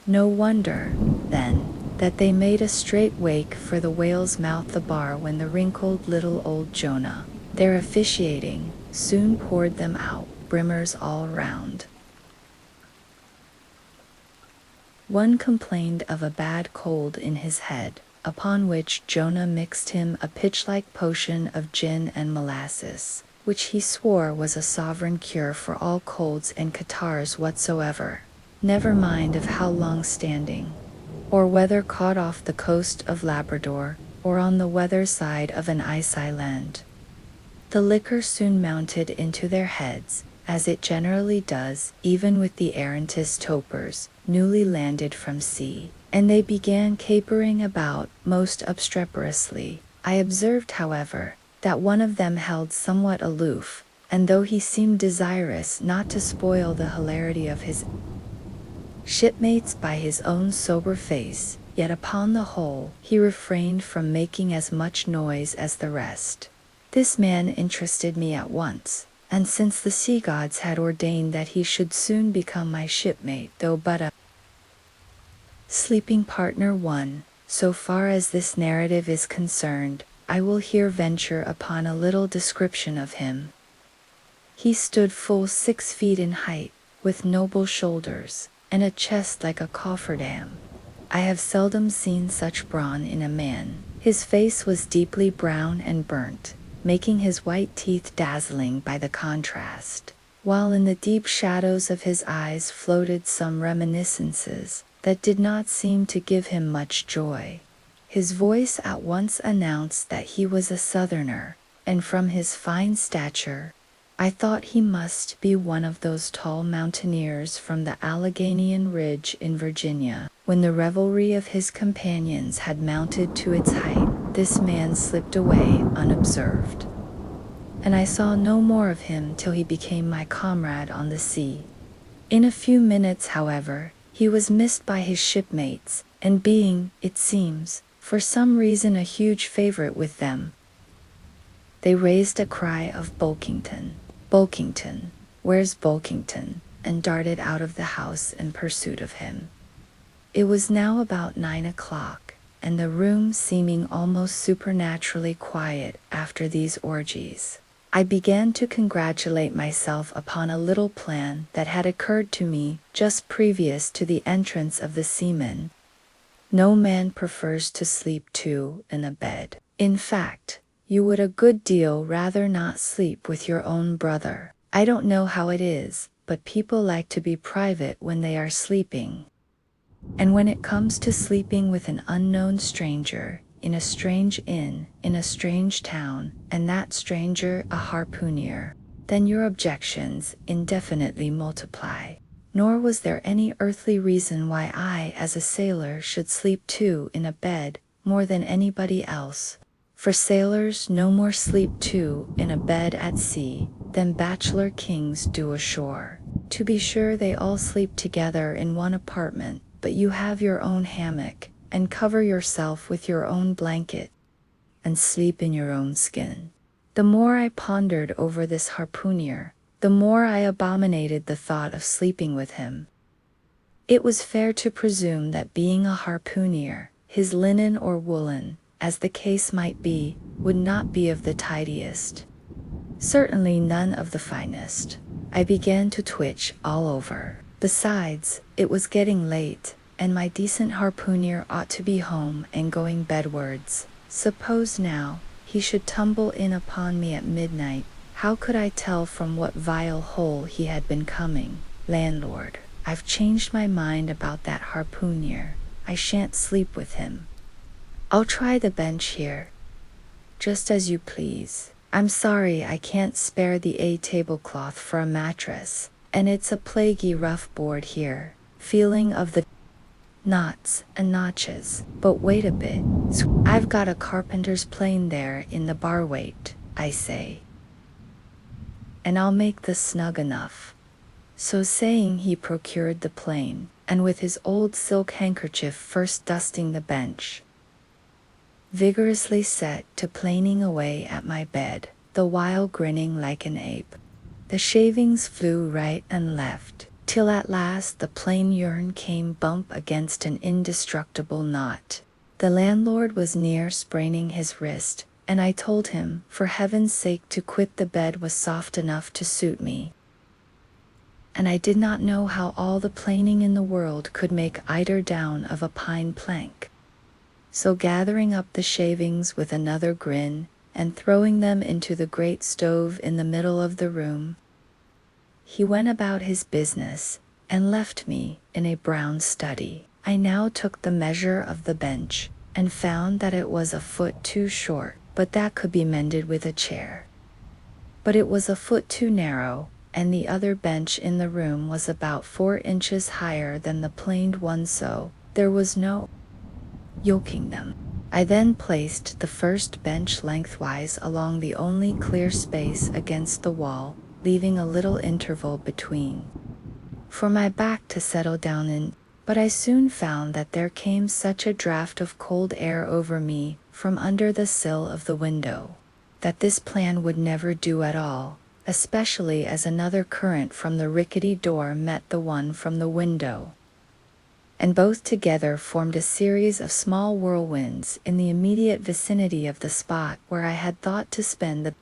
No wonder, then, that they made a straight wake for the whale's mouth the bar when the wrinkled little old Jonah, their officiating, soon poured them out, brimmers all round. One complained of a bad cold in his head, upon which Jonah mixed him a pitch-like potion of gin and molasses, which he swore was a sovereign cure for all colds and catarrhs whatsoever, never mind of how long-standing, or whether caught off the coast of Labrador, or on the weather side of an ice island. The liquor soon mounted into their heads, as it generally does, even with the errantest topers, newly landed from sea, and they began capering about most obstreperously. I observed, however, that one of them held somewhat aloof, and though he seemed desirous not to spoil the hilarity of his shipmates by his own sober face, yet upon the whole he refrained from making as much noise as the rest. This man interested me at once, and since the sea gods had ordained that he should soon become my shipmate, though but a sleeping partner one, so far as this narrative is concerned, I will here venture upon a little description of him. He stood full 6 feet in height, with noble shoulders, and a chest like a cofferdam. I have seldom seen such brawn in a man. His face was deeply brown and burnt, making his white teeth dazzling by the contrast, while in the deep shadows of his eyes floated some reminiscences that did not seem to give him much joy. His voice at once announced that he was a Southerner, and from his fine stature, I thought he must be one of those tall mountaineers from the Alleghanian Ridge in Virginia. When the revelry of his companions had mounted to its height, this man slipped away unobserved, and I saw no more of him till he became my comrade on the sea. In a few minutes, however, he was missed by his shipmates, and being, it seems, for some reason a huge favorite with them, they raised a cry of "Bulkington! Bulkington! Where's Bulkington?" and darted out of the house in pursuit of him. It was now about 9 o'clock, and the room seeming almost supernaturally quiet after these orgies, I began to congratulate myself upon a little plan that had occurred to me just previous to the entrance of the seamen. No man prefers to sleep two in a bed. In fact, you would a good deal rather not sleep with your own brother. I don't know how it is, but people like to be private when they are sleeping. And when it comes to sleeping with an unknown stranger, in a strange inn, in a strange town, and that stranger a harpooner, then your objections indefinitely multiply. Nor was there any earthly reason why I, as a sailor, should sleep two in a bed, more than anybody else. For sailors no more sleep two in a bed at sea than bachelor kings do ashore. To be sure, they all sleep together in one apartment, but you have your own hammock, and cover yourself with your own blanket, and sleep in your own skin. The more I pondered over this harpooner, the more I abominated the thought of sleeping with him. It was fair to presume that being a harpooner, his linen or woolen, as the case might be, would not be of the tidiest. Certainly none of the finest. I began to twitch all over. Besides, it was getting late, and my decent harpooner ought to be home and going bedwards. Suppose now, he should tumble in upon me at midnight, how could I tell from what vile hole he had been coming? Landlord, I've changed my mind about that harpooner. I shan't sleep with him. I'll try the bench here. Just as you please. I'm sorry I can't spare the tablecloth for a mattress, and it's a plaguey rough board here. Feeling of the knots and notches. But wait a bit. I've got a carpenter's plane there in the bar weight, I say. And I'll make the snug enough. So saying, he procured the plane, and with his old silk handkerchief first dusting the bench, vigorously set to planing away at my bed, the while grinning like an ape. The shavings flew right and left, till at last the plain urn came bump against an indestructible knot. The landlord was near spraining his wrist, and I told him, for heaven's sake, to quit the bed was soft enough to suit me. And I did not know how all the planing in the world could make eider down of a pine plank. So gathering up the shavings with another grin, and throwing them into the great stove in the middle of the room, he went about his business, and left me in a brown study. I now took the measure of the bench, and found that it was a foot too short, but that could be mended with a chair. But it was a foot too narrow, and the other bench in the room was about 4 inches higher than the planed one, so there was no yoking them. I then placed the first bench lengthwise along the only clear space against the wall, leaving a little interval between for my back to settle down in, but I soon found that there came such a draught of cold air over me from under the sill of the window, that this plan would never do at all, especially as another current from the rickety door met the one from the window, and both together formed a series of small whirlwinds in the immediate vicinity of the spot where I had thought to spend the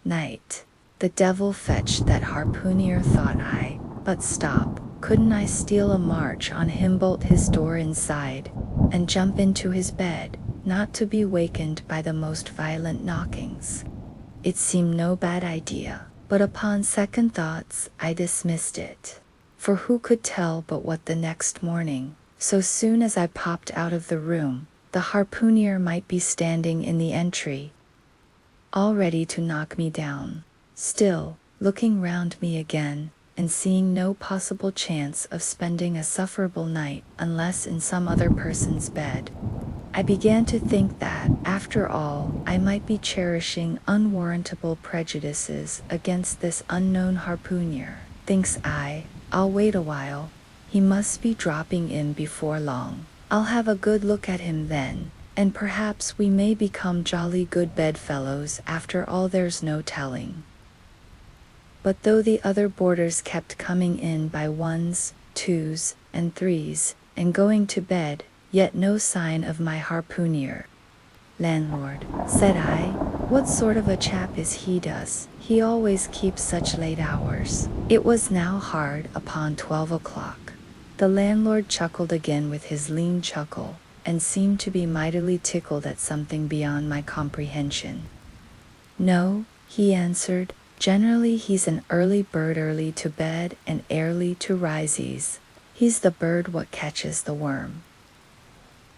night. The devil fetch that harpooner, thought I, but stop, couldn't I steal a march on him, bolt his door inside, and jump into his bed, not to be wakened by the most violent knockings? It seemed no bad idea, but upon second thoughts I dismissed it. For who could tell but what the next morning, so soon as I popped out of the room, the harpooner might be standing in the entry, all ready to knock me down. Still, looking round me again, and seeing no possible chance of spending a sufferable night unless in some other person's bed, I began to think that, after all, I might be cherishing unwarrantable prejudices against this unknown harpooner. Thinks I, I'll wait a while. He must be dropping in before long. I'll have a good look at him then, and perhaps we may become jolly good bedfellows after all, there's no telling. But though the other boarders kept coming in by 1s, 2s, and 3s, and going to bed, yet no sign of my harpooner. Landlord, said I, what sort of a chap is he? Does he always keep such late hours? It was now hard upon 12 o'clock. The landlord chuckled again with his lean chuckle, and seemed to be mightily tickled at something beyond my comprehension. No, he answered, generally he's an early bird, early to bed and early to rises. He's the bird what catches the worm.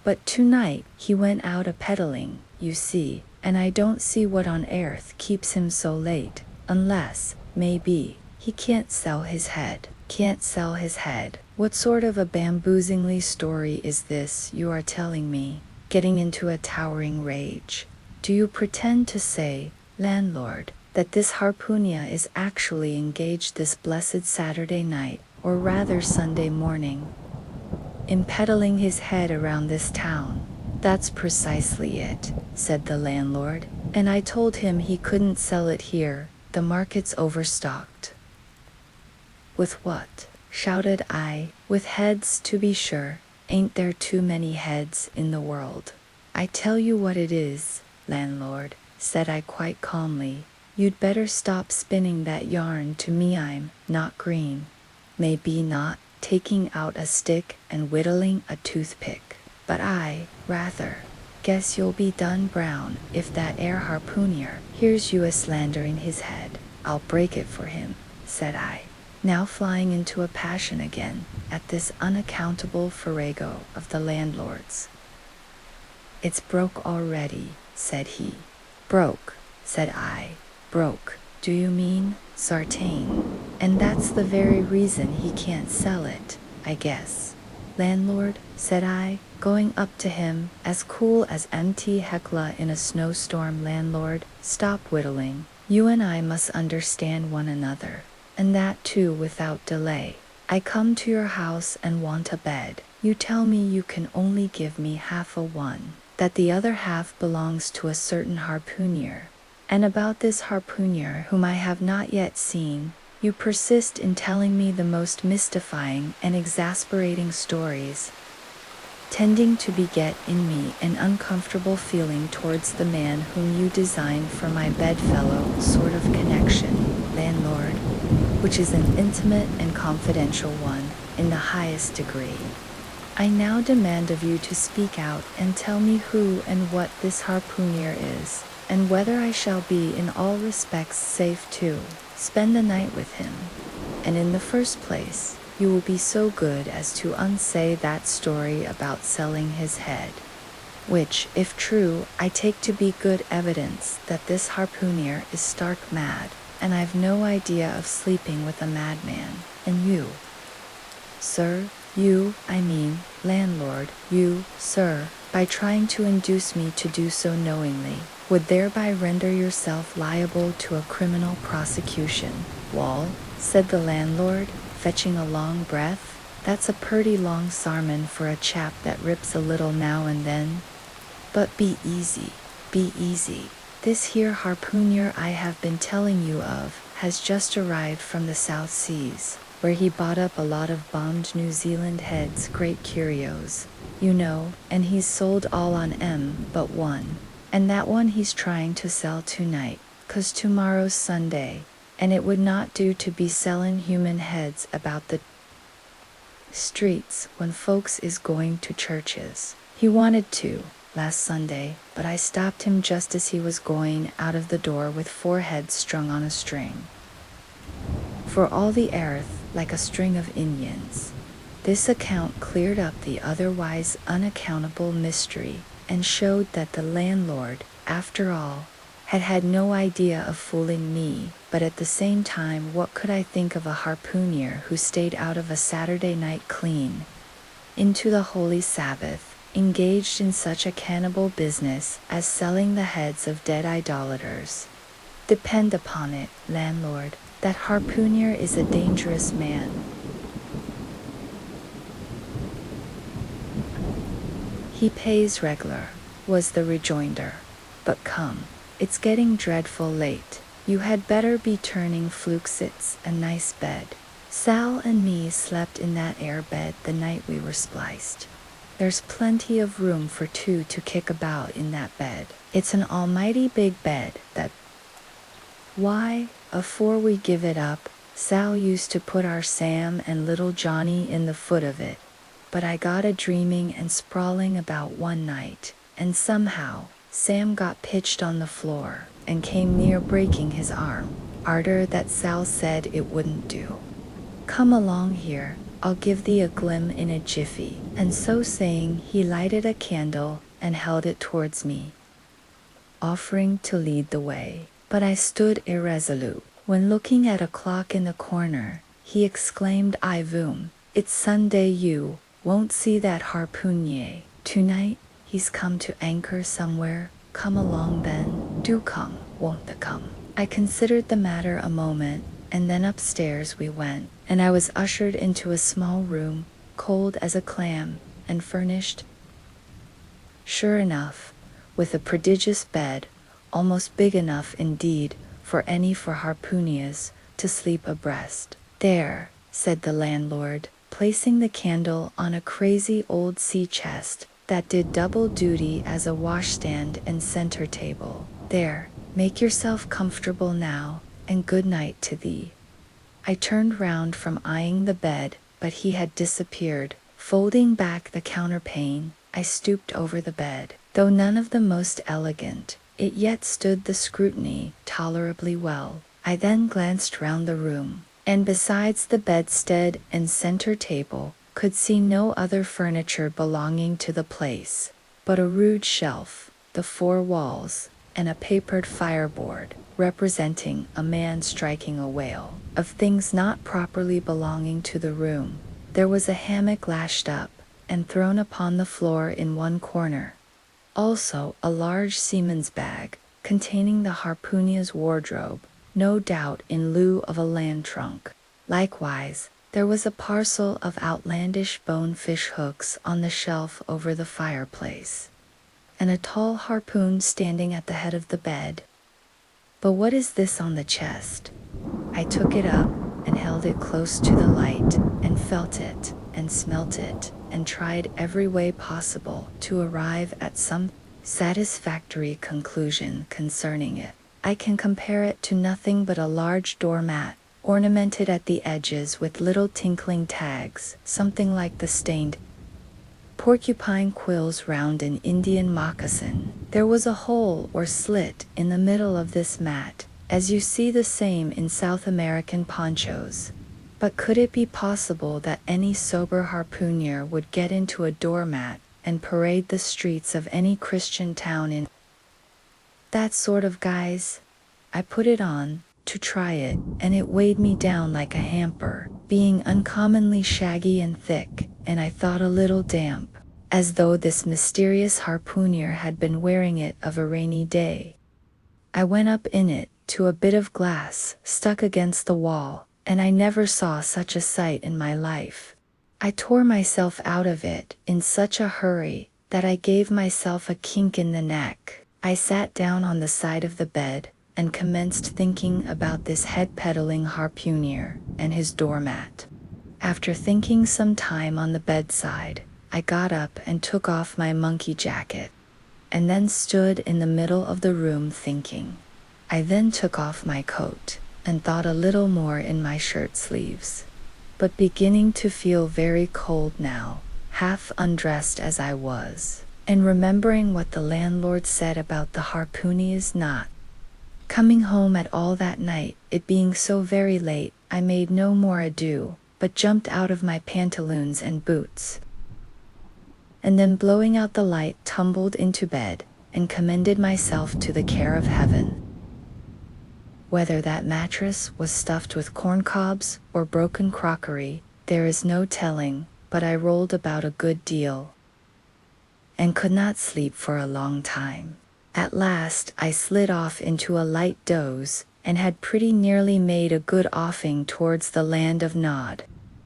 But tonight he went out a-peddling, you see, and I don't see what on earth keeps him so late, unless, maybe, he can't sell his head. Can't sell his head. What sort of a bamboozingly story is this you are telling me? Getting into a towering rage. Do you pretend to say, landlord, that this harpooner is actually engaged this blessed Saturday night, or rather Sunday morning, in peddling his head around this town? That's precisely it, said the landlord, and I told him he couldn't sell it here, the market's overstocked. With what? Shouted I. With heads, to be sure. Ain't there too many heads in the world? I tell you what it is, landlord, said I quite calmly. You'd better stop spinning that yarn to me. I'm not green. Maybe not, taking out a stick and whittling a toothpick, but I, rather, guess you'll be done brown if that air harpooner hears you a slandering his head. I'll break it for him, said I, now flying into a passion again at this unaccountable farrago of the landlord's. It's broke already, said he. Broke, said I. Broke, do you mean, Sartain? And that's the very reason he can't sell it, I guess. Landlord, said I, going up to him, as cool as MT Hecla in a snowstorm. Landlord, stop whittling. You and I must understand one another, and that too without delay. I come to your house and want a bed. You tell me you can only give me half a one, that the other half belongs to a certain harpooner. And about this harpooner whom I have not yet seen, you persist in telling me the most mystifying and exasperating stories, tending to beget in me an uncomfortable feeling towards the man whom you designed for my bedfellow sort of connection, landlord, which is an intimate and confidential one in the highest degree. I now demand of you to speak out and tell me who and what this harpooner is, and whether I shall be in all respects safe to spend the night with him. And in the first place, you will be so good as to unsay that story about selling his head, which, if true, I take to be good evidence that this harpooner is stark mad, and I've no idea of sleeping with a madman. And you, sir, you, I mean, landlord, you, sir, by trying to induce me to do so knowingly, would thereby render yourself liable to a criminal prosecution. Wall, said the landlord, fetching a long breath, that's a purty long sarmon for a chap that rips a little now and then. But be easy, be easy. This here harpooner I have been telling you of has just arrived from the South Seas, where he bought up a lot of bombed New Zealand heads, great curios, you know, and he's sold all on but one. And that one he's trying to sell tonight, 'cause tomorrow's Sunday, and it would not do to be sellin' human heads about the streets when folks is going to churches. He wanted to last Sunday, but I stopped him just as he was going out of the door with 4 heads strung on a string, for all the earth like a string of Indians. This account cleared up the otherwise unaccountable mystery, and showed that the landlord, after all, had had no idea of fooling me. But at the same time, what could I think of a harpooner who stayed out of a Saturday night clean into the Holy Sabbath, engaged in such a cannibal business as selling the heads of dead idolaters? Depend upon it, landlord, that harpooner is a dangerous man. He pays regular, was the rejoinder. But come, it's getting dreadful late. You had better be turning flukes. It's a nice bed. Sal and me slept in that air bed the night we were spliced. There's plenty of room for 2 to kick about in that bed. It's an almighty big bed, that. Why, afore we give it up, Sal used to put our Sam and little Johnny in the foot of it. But I got a dreaming and sprawling about one night, and somehow, Sam got pitched on the floor, and came near breaking his arm, arter that Sal said it wouldn't do. Come along here, I'll give thee a glim in a jiffy. And so saying, he lighted a candle, and held it towards me, offering to lead the way. But I stood irresolute, when looking at a clock in the corner, he exclaimed, I voom, it's Sunday, you won't see that harpooner tonight. He's come to anchor somewhere. Come along then, do come, won't the come? I considered the matter a moment, and then upstairs we went, and I was ushered into a small room, cold as a clam, and furnished, sure enough, with a prodigious bed, almost big enough indeed for any 4 harpooniers to sleep abreast. There, said the landlord, placing the candle on a crazy old sea chest that did double duty as a washstand and center table. There, make yourself comfortable now, and good night to thee. I turned round from eyeing the bed, but he had disappeared. Folding back the counterpane, I stooped over the bed. Though none of the most elegant, it yet stood the scrutiny tolerably well. I then glanced round the room, and besides the bedstead and center table, could see no other furniture belonging to the place, but a rude shelf, the four walls, and a papered fireboard, representing a man striking a whale. Of things not properly belonging to the room, there was a hammock lashed up, and thrown upon the floor in one corner. Also a large seaman's bag, containing the harpooner's wardrobe, no doubt in lieu of a land trunk. Likewise, there was a parcel of outlandish bonefish hooks on the shelf over the fireplace, and a tall harpoon standing at the head of the bed. But what is this on the chest? I took it up and held it close to the light, and felt it, and smelt it, and tried every way possible to arrive at some satisfactory conclusion concerning it. I can compare it to nothing but a large doormat, ornamented at the edges with little tinkling tags, something like the stained porcupine quills round an Indian moccasin. There was a hole or slit in the middle of this mat, as you see the same in South American ponchos. But could it be possible that any sober harpooner would get into a doormat and parade the streets of any Christian town in that sort of guise? I put it on to try it, and it weighed me down like a hamper, being uncommonly shaggy and thick, and I thought a little damp, as though this mysterious harpooner had been wearing it of a rainy day. I went up in it to a bit of glass stuck against the wall, and I never saw such a sight in my life. I tore myself out of it in such a hurry that I gave myself a kink in the neck. I sat down on the side of the bed and commenced thinking about this head-peddling harpooner and his doormat. After thinking some time on the bedside, I got up and took off my monkey jacket, and then stood in the middle of the room thinking. I then took off my coat, and thought a little more in my shirt sleeves, but beginning to feel very cold now, half undressed as I was, and remembering what the landlord said about the harpooner's not coming home at all that night, it being so very late, I made no more ado, but jumped out of my pantaloons and boots, and then blowing out the light tumbled into bed, and commended myself to the care of heaven. Whether that mattress was stuffed with corncobs or broken crockery, there is no telling, but I rolled about a good deal, and could not sleep for a long time. At last I slid off into a light doze, and had pretty nearly made a good offing towards the land of Nod,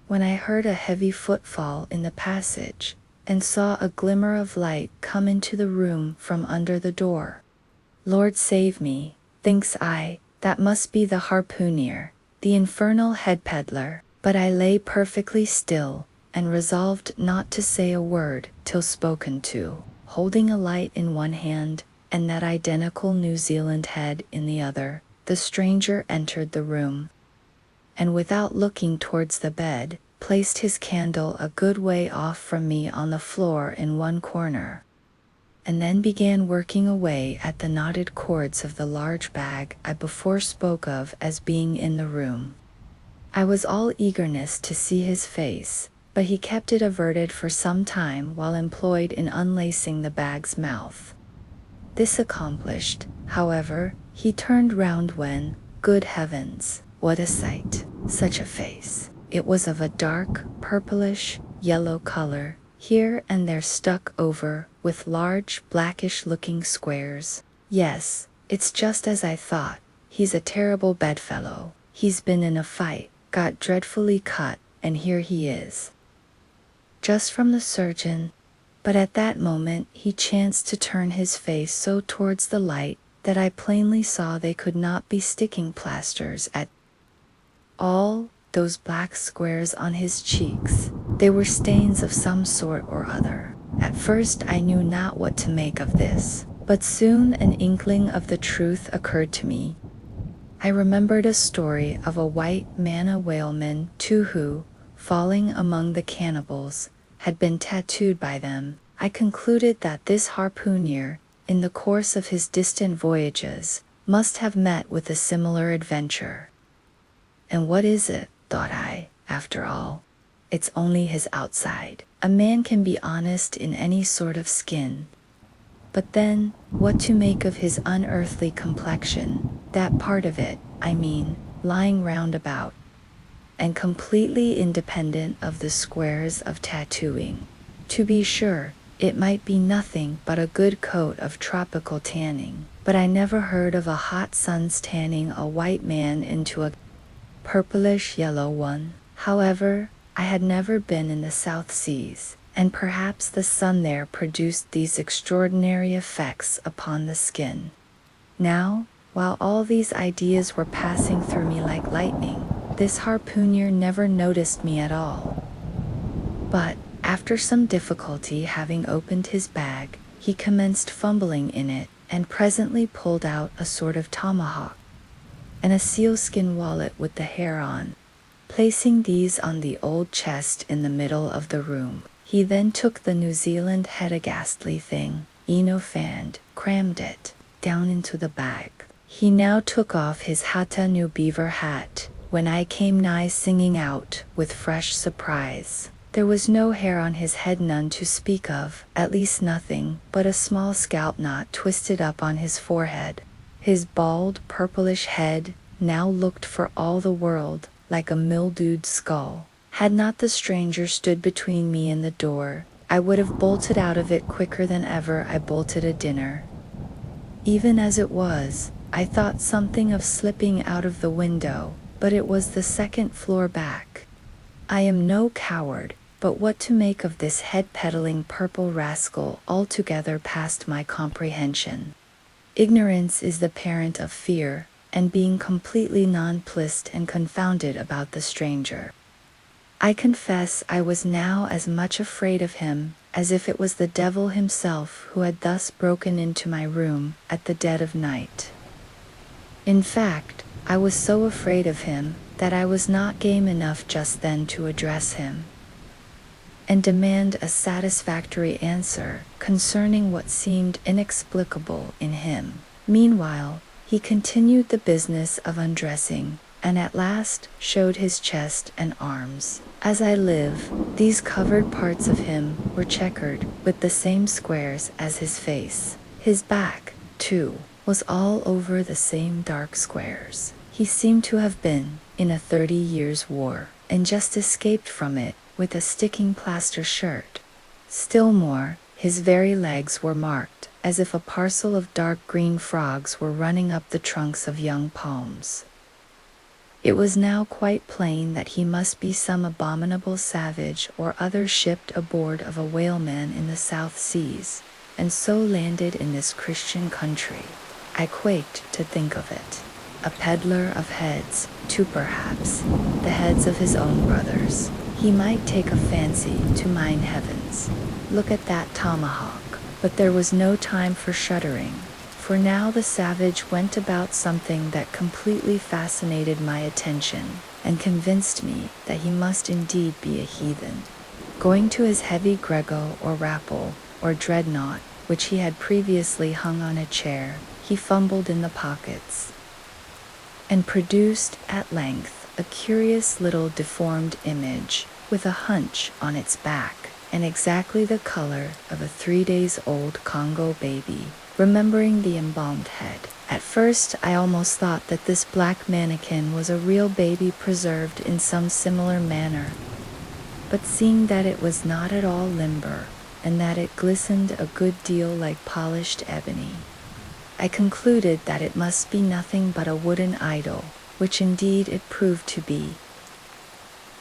when I heard a heavy footfall in the passage, and saw a glimmer of light come into the room from under the door. Lord save me, thinks I, that must be the harpooner, the infernal head peddler. But I lay perfectly still, and resolved not to say a word till spoken to, holding a light in one hand, and that identical New Zealand head in the other. The stranger entered the room, and without looking towards the bed, placed his candle a good way off from me on the floor in one corner, and then began working away at the knotted cords of the large bag I before spoke of as being in the room. I was all eagerness to see his face, but he kept it averted for some time while employed in unlacing the bag's mouth. This accomplished, however, he turned round when, good heavens, what a sight! Such a face! It was of a dark, purplish, yellow color, here and there stuck over with large, blackish-looking squares. Yes, it's just as I thought. He's a terrible bedfellow. He's been in a fight, got dreadfully cut, and here he is, just from the surgeon. But at that moment he chanced to turn his face so towards the light that I plainly saw they could not be sticking plasters at all, those black squares on his cheeks. They were stains of some sort or other. At first I knew not what to make of this, but soon an inkling of the truth occurred to me. I remembered a story of a white manna whaleman too who, falling among the cannibals, had been tattooed by them, I concluded that this harpooner, in the course of his distant voyages, must have met with a similar adventure. And what is it, thought I, after all? It's only his outside. A man can be honest in any sort of skin. But then, what to make of his unearthly complexion, that part of it, I mean, lying round about, and completely independent of the squares of tattooing? To be sure, it might be nothing but a good coat of tropical tanning, but I never heard of a hot sun's tanning a white man into a purplish yellow one. However, I had never been in the South Seas, and perhaps the sun there produced these extraordinary effects upon the skin. Now, while all these ideas were passing through me like lightning, this harpooner never noticed me at all. But, after some difficulty having opened his bag, he commenced fumbling in it, and presently pulled out a sort of tomahawk and a sealskin wallet with the hair on. Placing these on the old chest in the middle of the room, he then took the New Zealand head, a ghastly thing, fanned, crammed it down into the bag. He now took off his hata new beaver hat, when I came nigh singing out with fresh surprise. There was no hair on his head, none to speak of, at least nothing but a small scalp knot twisted up on his forehead. His bald, purplish head now looked for all the world like a mildewed skull. Had not the stranger stood between me and the door, I would have bolted out of it quicker than ever I bolted a dinner. Even as it was, I thought something of slipping out of the window, but it was the second floor back. I am no coward, but what to make of this head-peddling purple rascal altogether past my comprehension. Ignorance is the parent of fear, and being completely nonplussed and confounded about the stranger, I confess I was now as much afraid of him as if it was the devil himself who had thus broken into my room at the dead of night. In fact, I was so afraid of him that I was not game enough just then to address him and demand a satisfactory answer concerning what seemed inexplicable in him. Meanwhile, he continued the business of undressing, and at last showed his chest and arms. As I live, these covered parts of him were checkered with the same squares as his face. His back, too, was all over the same dark squares. He seemed to have been in a 30 years' war, and just escaped from it with a sticking plaster shirt. Still more, his very legs were marked, as if a parcel of dark green frogs were running up the trunks of young palms. It was now quite plain that he must be some abominable savage or other shipped aboard of a whaleman in the South Seas, and so landed in this Christian country. I quaked to think of it. A peddler of heads, too, perhaps, the heads of his own brothers. He might take a fancy to mine heavens. Look at that tomahawk. But there was no time for shuddering, for now the savage went about something that completely fascinated my attention, and convinced me that he must indeed be a heathen. Going to his heavy grego or rappel, or dreadnought, which he had previously hung on a chair, he fumbled in the pockets, and produced, at length, a curious little deformed image, with a hunch on its back, and exactly the color of a 3-days-old Congo baby, remembering the embalmed head. At first I almost thought that this black mannequin was a real baby preserved in some similar manner, but seeing that it was not at all limber, and that it glistened a good deal like polished ebony, I concluded that it must be nothing but a wooden idol, which indeed it proved to be.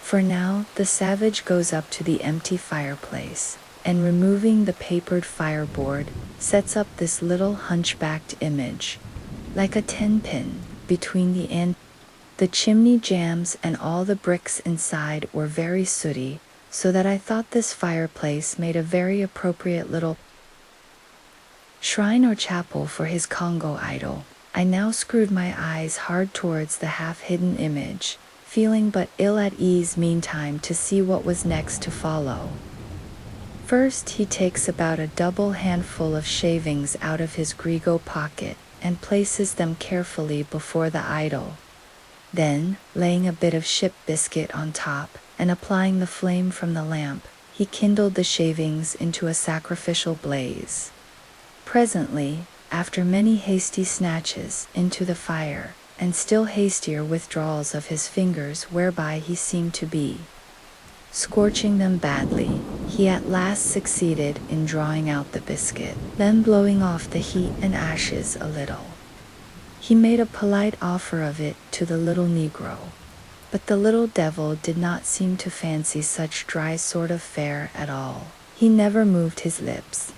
For now the savage goes up to the empty fireplace, and removing the papered fireboard, sets up this little hunchbacked image, like a 10-pin, between the end. The chimney jambs and all the bricks inside were very sooty, so that I thought this fireplace made a very appropriate little shrine or chapel for his Congo idol. I now screwed my eyes hard towards the half-hidden image, feeling but ill at ease meantime to see what was next to follow. First, he takes about a double handful of shavings out of his grego pocket and places them carefully before the idol. Then, laying a bit of ship biscuit on top and applying the flame from the lamp, he kindled the shavings into a sacrificial blaze. Presently, after many hasty snatches into the fire, and still hastier withdrawals of his fingers whereby he seemed to be scorching them badly, he at last succeeded in drawing out the biscuit, then blowing off the heat and ashes a little. He made a polite offer of it to the little Negro, but the little devil did not seem to fancy such dry sort of fare at all. He never moved his lips.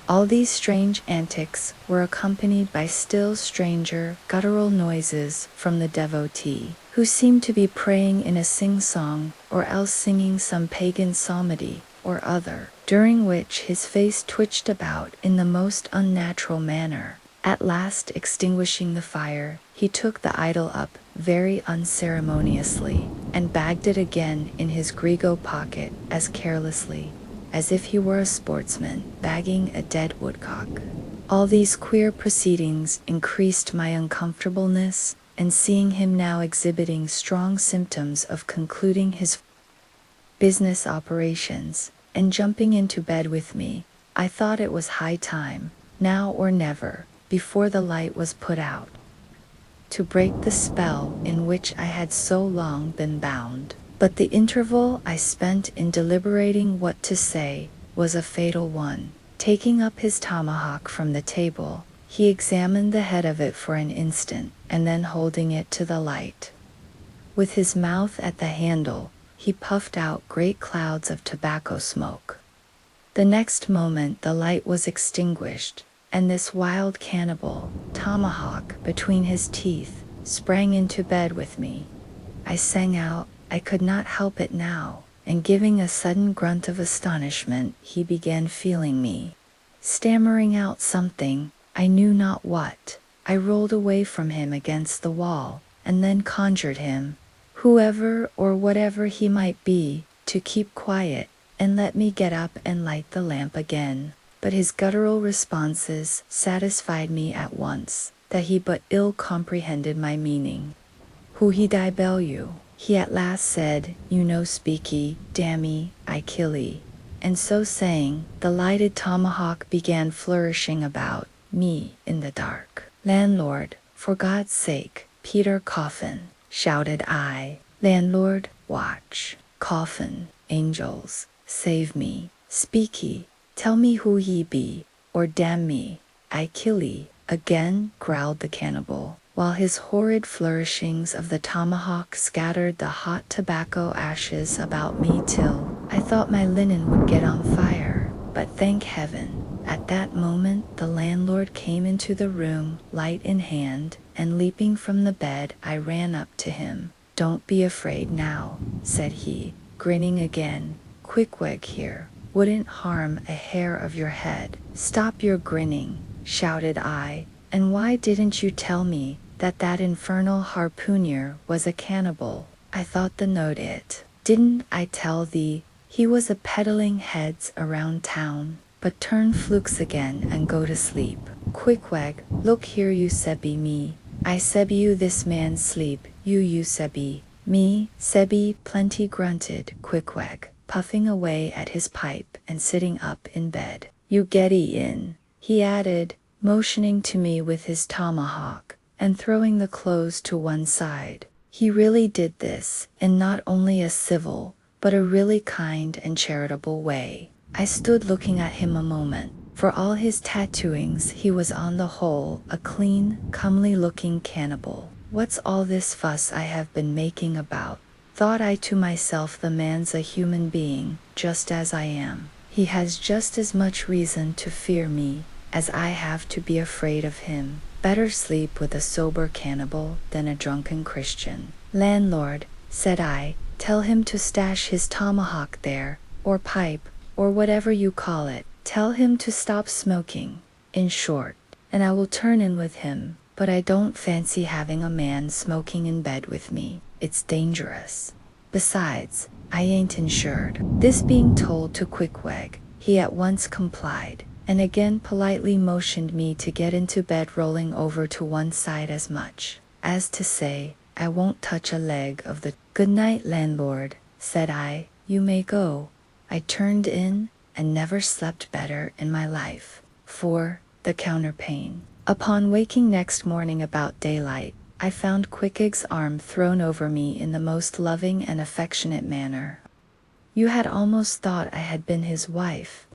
All these strange antics were accompanied by still stranger guttural noises from the devotee, who seemed to be praying in a sing-song or else singing some pagan psalmody or other, during which his face twitched about in the most unnatural manner. At last, extinguishing the fire, he took the idol up very unceremoniously and bagged it again in his grego pocket as carelessly as if he were a sportsman bagging a dead woodcock. All these queer proceedings increased my uncomfortableness, and seeing him now exhibiting strong symptoms of concluding his business operations and jumping into bed with me, I thought it was high time, now or never, before the light was put out, to break the spell in which I had so long been bound. But the interval I spent in deliberating what to say was a fatal one. Taking up his tomahawk from the table, he examined the head of it for an instant, and then holding it to the light, with his mouth at the handle, he puffed out great clouds of tobacco smoke. The next moment the light was extinguished, and this wild cannibal, tomahawk between his teeth, sprang into bed with me. I sang out, I could not help it now, and giving a sudden grunt of astonishment, he began feeling me, stammering out something, I knew not what. I rolled away from him against the wall, and then conjured him, whoever or whatever he might be, to keep quiet, and let me get up and light the lamp again. But his guttural responses satisfied me at once that he but ill comprehended my meaning. Who he die bell you? He at last said, you no speaky, dammy, I killee. And so saying, the lighted tomahawk began flourishing about me in the dark. Landlord, for God's sake, Peter Coffin, shouted I. Landlord, watch. Coffin, angels, save me. Speaky, tell me who ye be, or damn me, I killee. Again growled the cannibal, while his horrid flourishings of the tomahawk scattered the hot tobacco ashes about me till I thought my linen would get on fire. But thank heaven, at that moment the landlord came into the room, light in hand, and leaping from the bed I ran up to him. Don't be afraid now, said he, grinning again. Quickweg here wouldn't harm a hair of your head. Stop your grinning, shouted I, and why didn't you tell me that infernal harpooner was a cannibal? I thought the note it. Didn't I tell thee he was a peddling heads around town? But turn flukes again and go to sleep. Quickweg, look here you Sebi me. I Sebi you this man sleep, you Sebi. Me, Sebi plenty grunted Quickweg, puffing away at his pipe and sitting up in bed. You getty in, he added, motioning to me with his tomahawk, and throwing the clothes to one side. He really did this, in not only a civil, but a really kind and charitable way. I stood looking at him a moment. For all his tattooings, he was on the whole a clean, comely-looking cannibal. What's all this fuss I have been making about? Thought I to myself, the man's a human being, just as I am. He has just as much reason to fear me as I have to be afraid of him. Better sleep with a sober cannibal than a drunken Christian. Landlord, said I, tell him to stash his tomahawk there, or pipe, or whatever you call it. Tell him to stop smoking, in short, and I will turn in with him. But I don't fancy having a man smoking in bed with me. It's dangerous. Besides, I ain't insured. This being told to Quickweg, He at once complied, and again politely motioned me to get into bed, rolling over to one side as much as to say, I won't touch a leg of the— Good night, landlord, said I, you may go. I turned in, and never slept better in my life. 4. The counterpane. Upon waking next morning about daylight, I found Quickig's arm thrown over me in the most loving and affectionate manner. You had almost thought I had been his wife.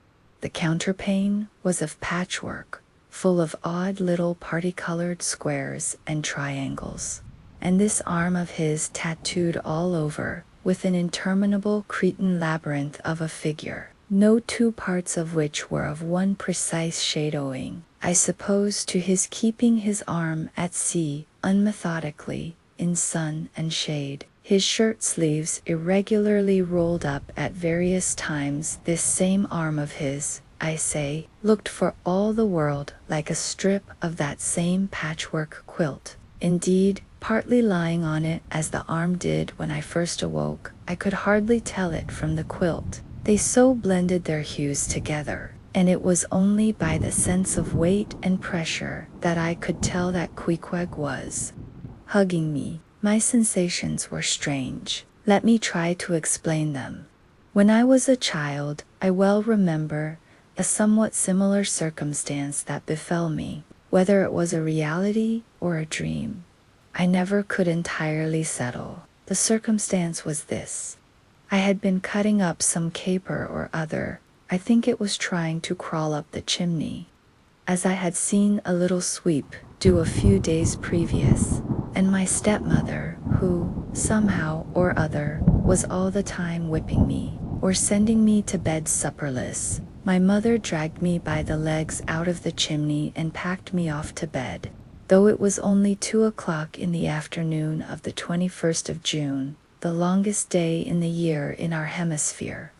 The counterpane was of patchwork, full of odd little party-colored squares and triangles, and this arm of his tattooed all over, with an interminable Cretan labyrinth of a figure, no two parts of which were of one precise shade, owing, I suppose, to his keeping his arm at sea, unmethodically, in sun and shade, his shirt sleeves irregularly rolled up at various times. This same arm of his, I say, looked for all the world like a strip of that same patchwork quilt. Indeed, partly lying on it as the arm did when I first awoke, I could hardly tell it from the quilt. They so blended their hues together, and it was only by the sense of weight and pressure that I could tell that Queequeg was hugging me. My sensations were strange. Let me try to explain them. When I was a child, I well remember a somewhat similar circumstance that befell me. Whether it was a reality or a dream, I never could entirely settle. The circumstance was this. I had been cutting up some caper or other. I think it was trying to crawl up the chimney, as I had seen a little sweep do a few days previous, and my stepmother, who, somehow or other, was all the time whipping me, or sending me to bed supperless, my mother dragged me by the legs out of the chimney and packed me off to bed, though it was only 2 o'clock in the afternoon of the 21st of June, the longest day in the year in our hemisphere.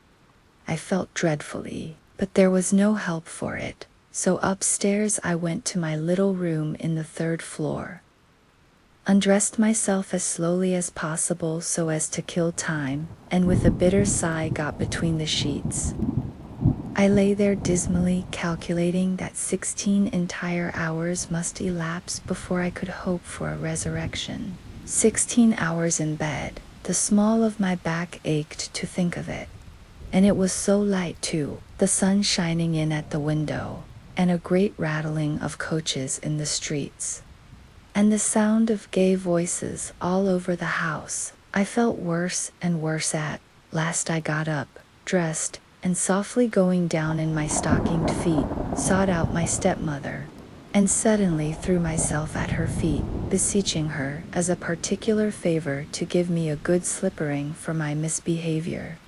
I felt dreadfully, but there was no help for it, so upstairs I went to my little room in the 3rd floor, undressed myself as slowly as possible so as to kill time, and with a bitter sigh got between the sheets. I lay there dismally calculating that 16 entire hours must elapse before I could hope for a resurrection. 16 hours in bed. The small of my back ached to think of it. And it was so light too, the sun shining in at the window, and a great rattling of coaches in the streets, and the sound of gay voices all over the house. I felt worse and worse at last. I got up, dressed, and softly going down in my stockinged feet, sought out my stepmother, and suddenly threw myself at her feet, beseeching her as a particular favor to give me a good slippering for my misbehavior.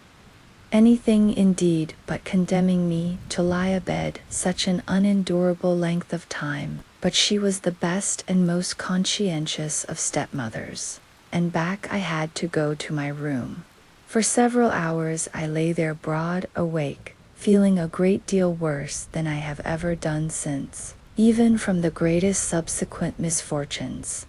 Anything indeed but condemning me to lie abed such an unendurable length of time, but she was the best and most conscientious of stepmothers, and back I had to go to my room. For several hours I lay there broad awake, feeling a great deal worse than I have ever done since, even from the greatest subsequent misfortunes.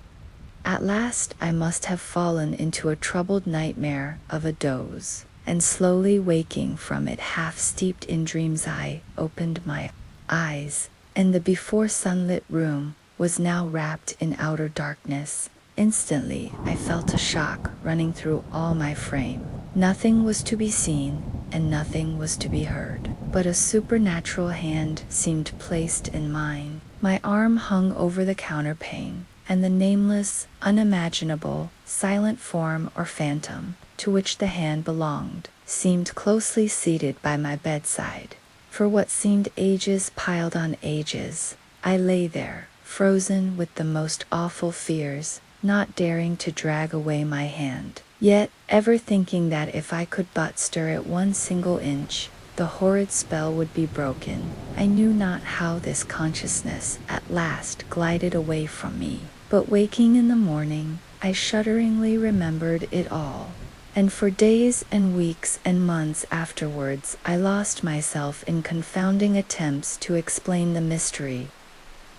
At last I must have fallen into a troubled nightmare of a doze, and slowly waking from it half steeped in dreams, I opened my eyes, and the before sunlit room was now wrapped in outer darkness. Instantly I felt a shock running through all my frame. Nothing was to be seen, and nothing was to be heard, but a supernatural hand seemed placed in mine. My arm hung over the counterpane, and the nameless, unimaginable, silent form or phantom, to which the hand belonged, seemed closely seated by my bedside. For what seemed ages piled on ages, I lay there, frozen with the most awful fears, not daring to drag away my hand, yet ever thinking that if I could but stir it 1 single inch, the horrid spell would be broken. I knew not how this consciousness at last glided away from me, but waking in the morning, I shudderingly remembered it all, and for days and weeks and months afterwards I lost myself in confounding attempts to explain the mystery.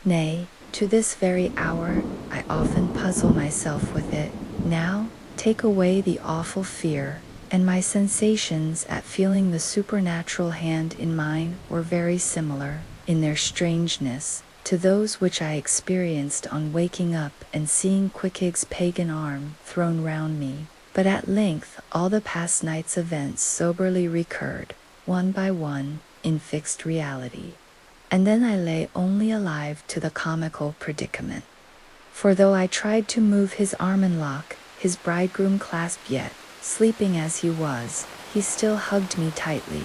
Nay, to this very hour, I often puzzle myself with it. Now, take away the awful fear, and my sensations at feeling the supernatural hand in mine were very similar, in their strangeness, to those which I experienced on waking up and seeing Quickig's pagan arm thrown round me. But at length all the past night's events soberly recurred, one by one, in fixed reality. And then I lay only alive to the comical predicament. For though I tried to move his arm and lock his bridegroom clasp, yet, sleeping as he was, he still hugged me tightly,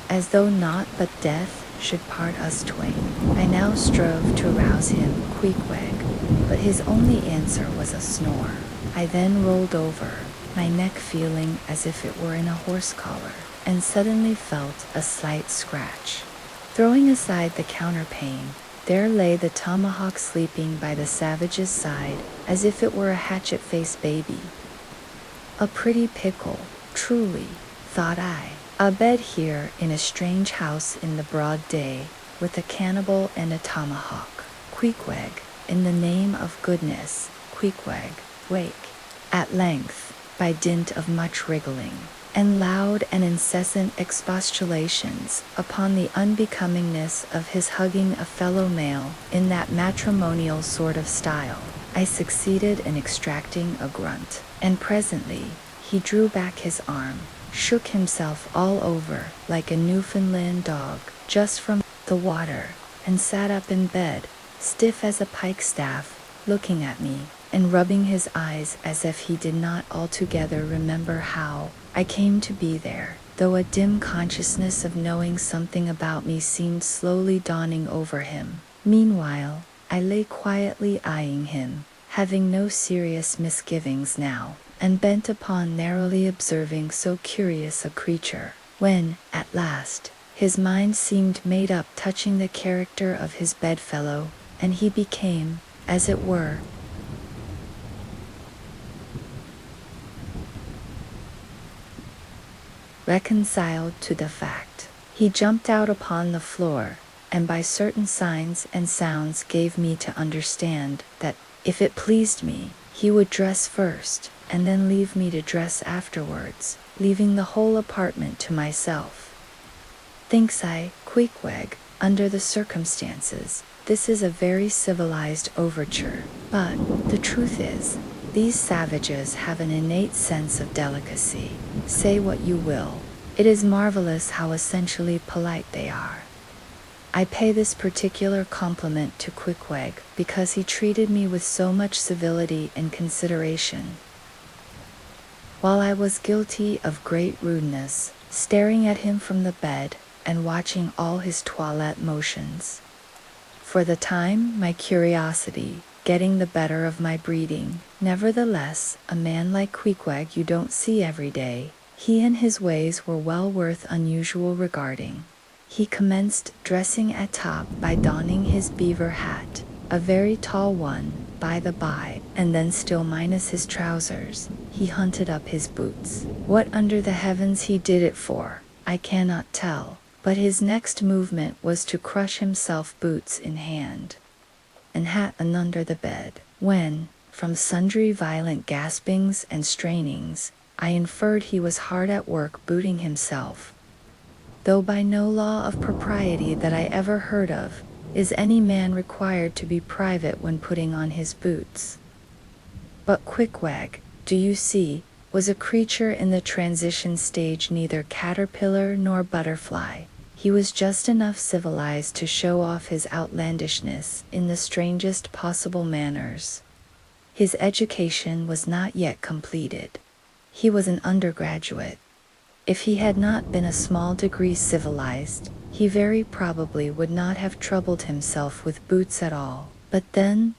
as though naught but death should part us twain. I now strove to rouse him, Queequeg, but his only answer was a snore. I then rolled over, my neck feeling as if it were in a horse collar, and suddenly felt a slight scratch. Throwing aside the counterpane, there lay the tomahawk sleeping by the savage's side, as if it were a hatchet-faced baby. A pretty pickle, truly, thought I. A bed here in a strange house in the broad day, with a cannibal and a tomahawk. Queequeg, in the name of goodness, Queequeg, wake. At length, by dint of much wriggling, and loud and incessant expostulations upon the unbecomingness of his hugging a fellow male in that matrimonial sort of style, I succeeded in extracting a grunt, and presently he drew back his arm, shook himself all over like a Newfoundland dog just from the water, and sat up in bed, stiff as a pikestaff, looking at me, and rubbing his eyes as if he did not altogether remember how I came to be there, though a dim consciousness of knowing something about me seemed slowly dawning over him. Meanwhile, I lay quietly eyeing him, having no serious misgivings now, and bent upon narrowly observing so curious a creature, when, at last, his mind seemed made up touching the character of his bedfellow, and he became, as it were, reconciled to the fact. He jumped out upon the floor, and by certain signs and sounds gave me to understand that, if it pleased me, he would dress first, and then leave me to dress afterwards, leaving the whole apartment to myself. Thinks I, Queequeg, under the circumstances, this is a very civilized overture, but the truth is, these savages have an innate sense of delicacy. Say what you will, it is marvelous how essentially polite they are. I pay this particular compliment to Queequeg because he treated me with so much civility and consideration, while I was guilty of great rudeness, staring at him from the bed and watching all his toilette motions. For the time, my curiosity getting the better of my breeding. Nevertheless, a man like Queequeg you don't see every day. He and his ways were well worth unusual regarding. He commenced dressing at top by donning his beaver hat, a very tall one, by the by, and then still minus his trousers, he hunted up his boots. What under the heavens he did it for, I cannot tell, but his next movement was to crush himself, boots in hand, and hat under the bed, when, from sundry violent gaspings and strainings, I inferred he was hard at work booting himself, though by no law of propriety that I ever heard of, is any man required to be private when putting on his boots. But Queequeg, do you see, was a creature in the transition stage, neither caterpillar nor butterfly. He was just enough civilized to show off his outlandishness in the strangest possible manners. His education was not yet completed. He was an undergraduate. If he had not been a small degree civilized, he very probably would not have troubled himself with boots at all. But then,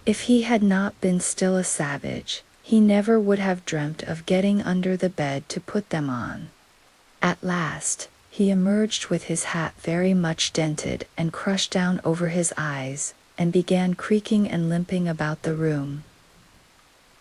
if he had not been still a savage, he never would have dreamt of getting under the bed to put them on. At last, he emerged with his hat very much dented and crushed down over his eyes, and began creaking and limping about the room,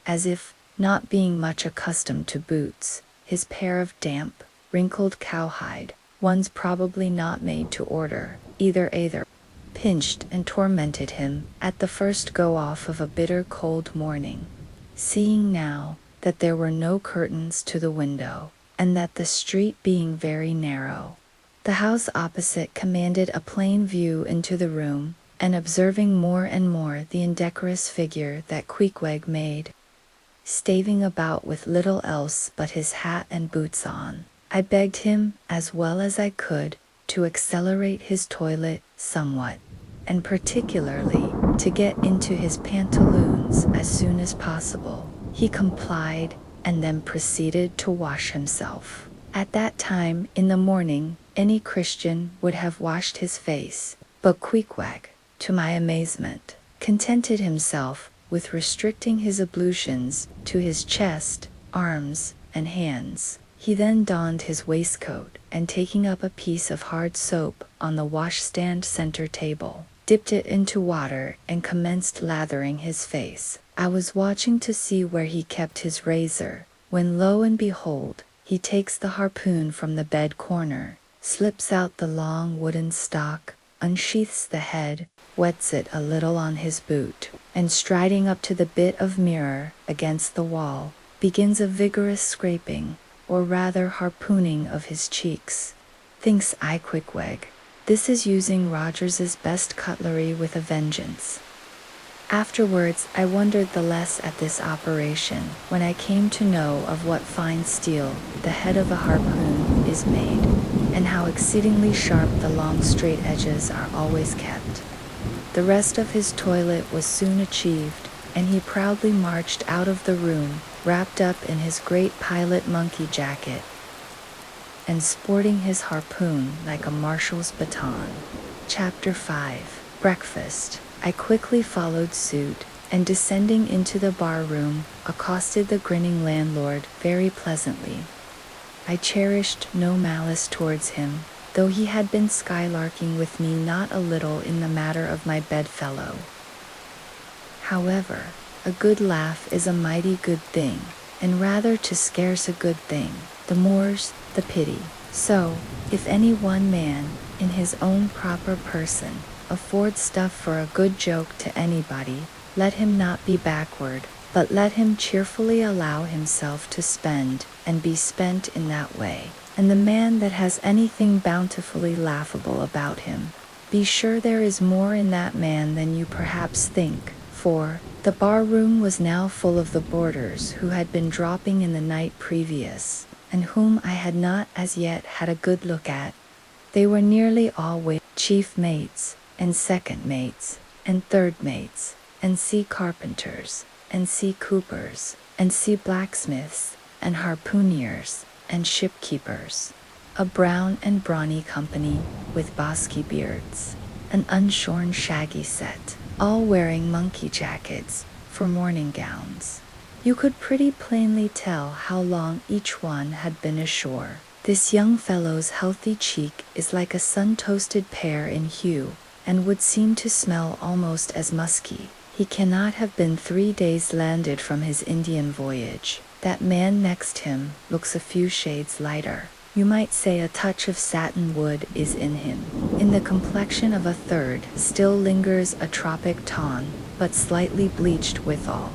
as if, not being much accustomed to boots, his pair of damp, wrinkled cowhide ones probably not made to order, either pinched and tormented him at the first go-off of a bitter cold morning. Seeing now, that there were no curtains to the window, and that the street being very narrow, the house opposite commanded a plain view into the room, and observing more and more the indecorous figure that Queequeg made, staving about with little else but his hat and boots on, I begged him, as well as I could, to accelerate his toilet somewhat, and particularly to get into his pantaloons as soon as possible. He complied, and then proceeded to wash himself. At that time in the morning, any Christian would have washed his face, but Queequeg, to my amazement, contented himself with restricting his ablutions to his chest, arms, and hands. He then donned his waistcoat, and taking up a piece of hard soap on the washstand center table, dipped it into water and commenced lathering his face. I was watching to see where he kept his razor, when lo and behold, he takes the harpoon from the bed corner, slips out the long wooden stock, unsheaths the head, wets it a little on his boot, and striding up to the bit of mirror against the wall, begins a vigorous scraping, or rather harpooning of his cheeks. Thinks I, Queequeg, this is using Rogers's best cutlery with a vengeance. Afterwards I wondered the less at this operation, when I came to know of what fine steel the head of a harpoon is made, and how exceedingly sharp the long straight edges are always kept. The rest of his toilet was soon achieved, and he proudly marched out of the room, wrapped up in his great pilot monkey jacket, and sporting his harpoon like a marshal's baton. Chapter 5. Breakfast. I quickly followed suit, and descending into the bar room, accosted the grinning landlord very pleasantly. I cherished no malice towards him, though he had been skylarking with me not a little in the matter of my bedfellow. However, a good laugh is a mighty good thing, and rather to scarce a good thing, the more's the pity. So, if any one man, in his own proper person, afford stuff for a good joke to anybody, let him not be backward, but let him cheerfully allow himself to spend, and be spent in that way. And the man that has anything bountifully laughable about him, be sure there is more in that man than you perhaps think, for the bar room was now full of the boarders who had been dropping in the night previous, and whom I had not as yet had a good look at. They were nearly all chief mates, and second mates, and third mates, and sea carpenters, and sea coopers, and sea blacksmiths, and harpooneers, and shipkeepers. A brown and brawny company, with bosky beards, an unshorn shaggy set, all wearing monkey jackets for morning gowns. You could pretty plainly tell how long each one had been ashore. This young fellow's healthy cheek is like a sun-toasted pear in hue, and would seem to smell almost as musky. He cannot have been 3 days landed from his Indian voyage. That man next him looks a few shades lighter. You might say a touch of satin wood is in him. In the complexion of a third still lingers a tropic tone, but slightly bleached withal.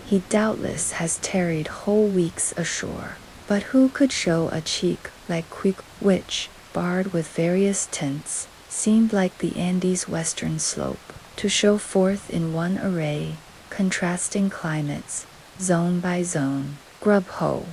He doubtless has tarried whole weeks ashore. But who could show a cheek like Queequeg, which, barred with various tints, seemed like the Andes' western slope, to show forth in one array, contrasting climates, zone by zone. Grub ho!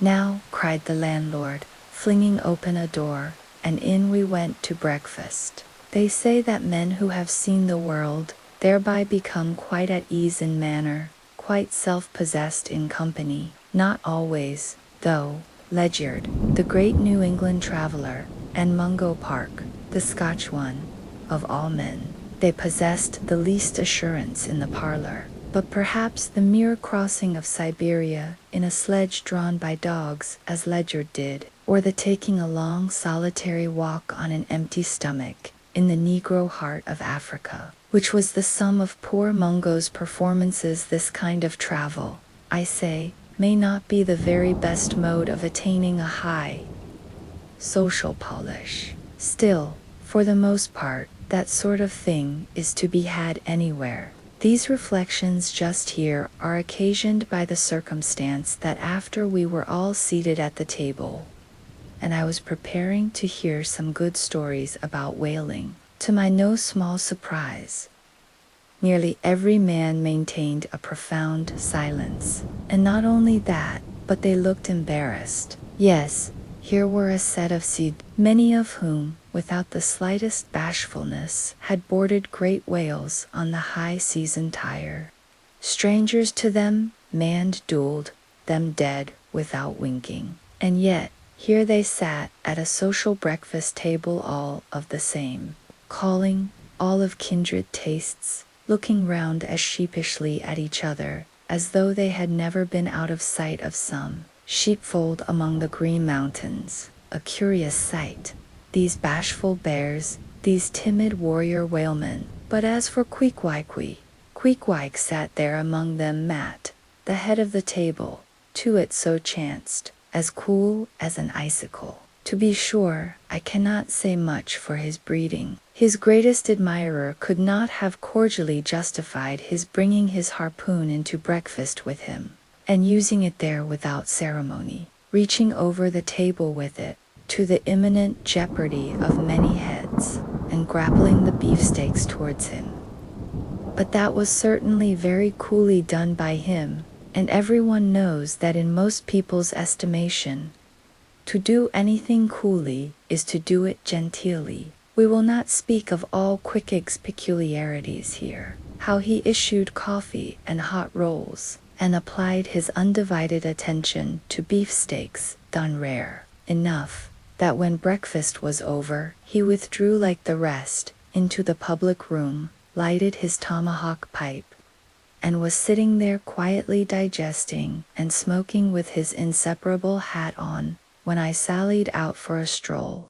Now, cried the landlord, flinging open a door, and in we went to breakfast. They say that men who have seen the world, thereby become quite at ease in manner, quite self-possessed in company. Not always, though. Ledyard, the great New England traveler, and Mungo Park, the Scotch one, of all men, they possessed the least assurance in the parlor. But perhaps the mere crossing of Siberia in a sledge drawn by dogs, as Ledyard did, or the taking a long solitary walk on an empty stomach in the Negro heart of Africa, which was the sum of poor Mungo's performances, this kind of travel, I say, may not be the very best mode of attaining a high social polish. Still, for the most part, that sort of thing is to be had anywhere. These reflections just here are occasioned by the circumstance that after we were all seated at the table, and I was preparing to hear some good stories about whaling, to my no small surprise, nearly every man maintained a profound silence. And not only that, but they looked embarrassed. Yes, here were a set of many of whom, without the slightest bashfulness, had boarded great whales on the high season tire. Strangers to them, manned dueled them dead without winking. And yet, here they sat at a social breakfast table all of the same, calling, all of kindred tastes, looking round as sheepishly at each other, as though they had never been out of sight of some sheepfold among the green mountains. A curious sight, these bashful bears, these timid warrior whalemen. But as for Queequeg sat there among them Matt, the head of the table, to it so chanced, as cool as an icicle. To be sure, I cannot say much for his breeding. His greatest admirer could not have cordially justified his bringing his harpoon into breakfast with him, and using it there without ceremony, reaching over the table with it, to the imminent jeopardy of many heads, and grappling the beefsteaks towards him. But that was certainly very coolly done by him, and everyone knows that in most people's estimation, to do anything coolly is to do it genteelly. We will not speak of all Queequeg's peculiarities here, how he issued coffee and hot rolls, and applied his undivided attention to beefsteaks, done rare enough, that when breakfast was over, he withdrew like the rest, into the public room, lighted his tomahawk pipe, and was sitting there quietly digesting and smoking with his inseparable hat on, when I sallied out for a stroll.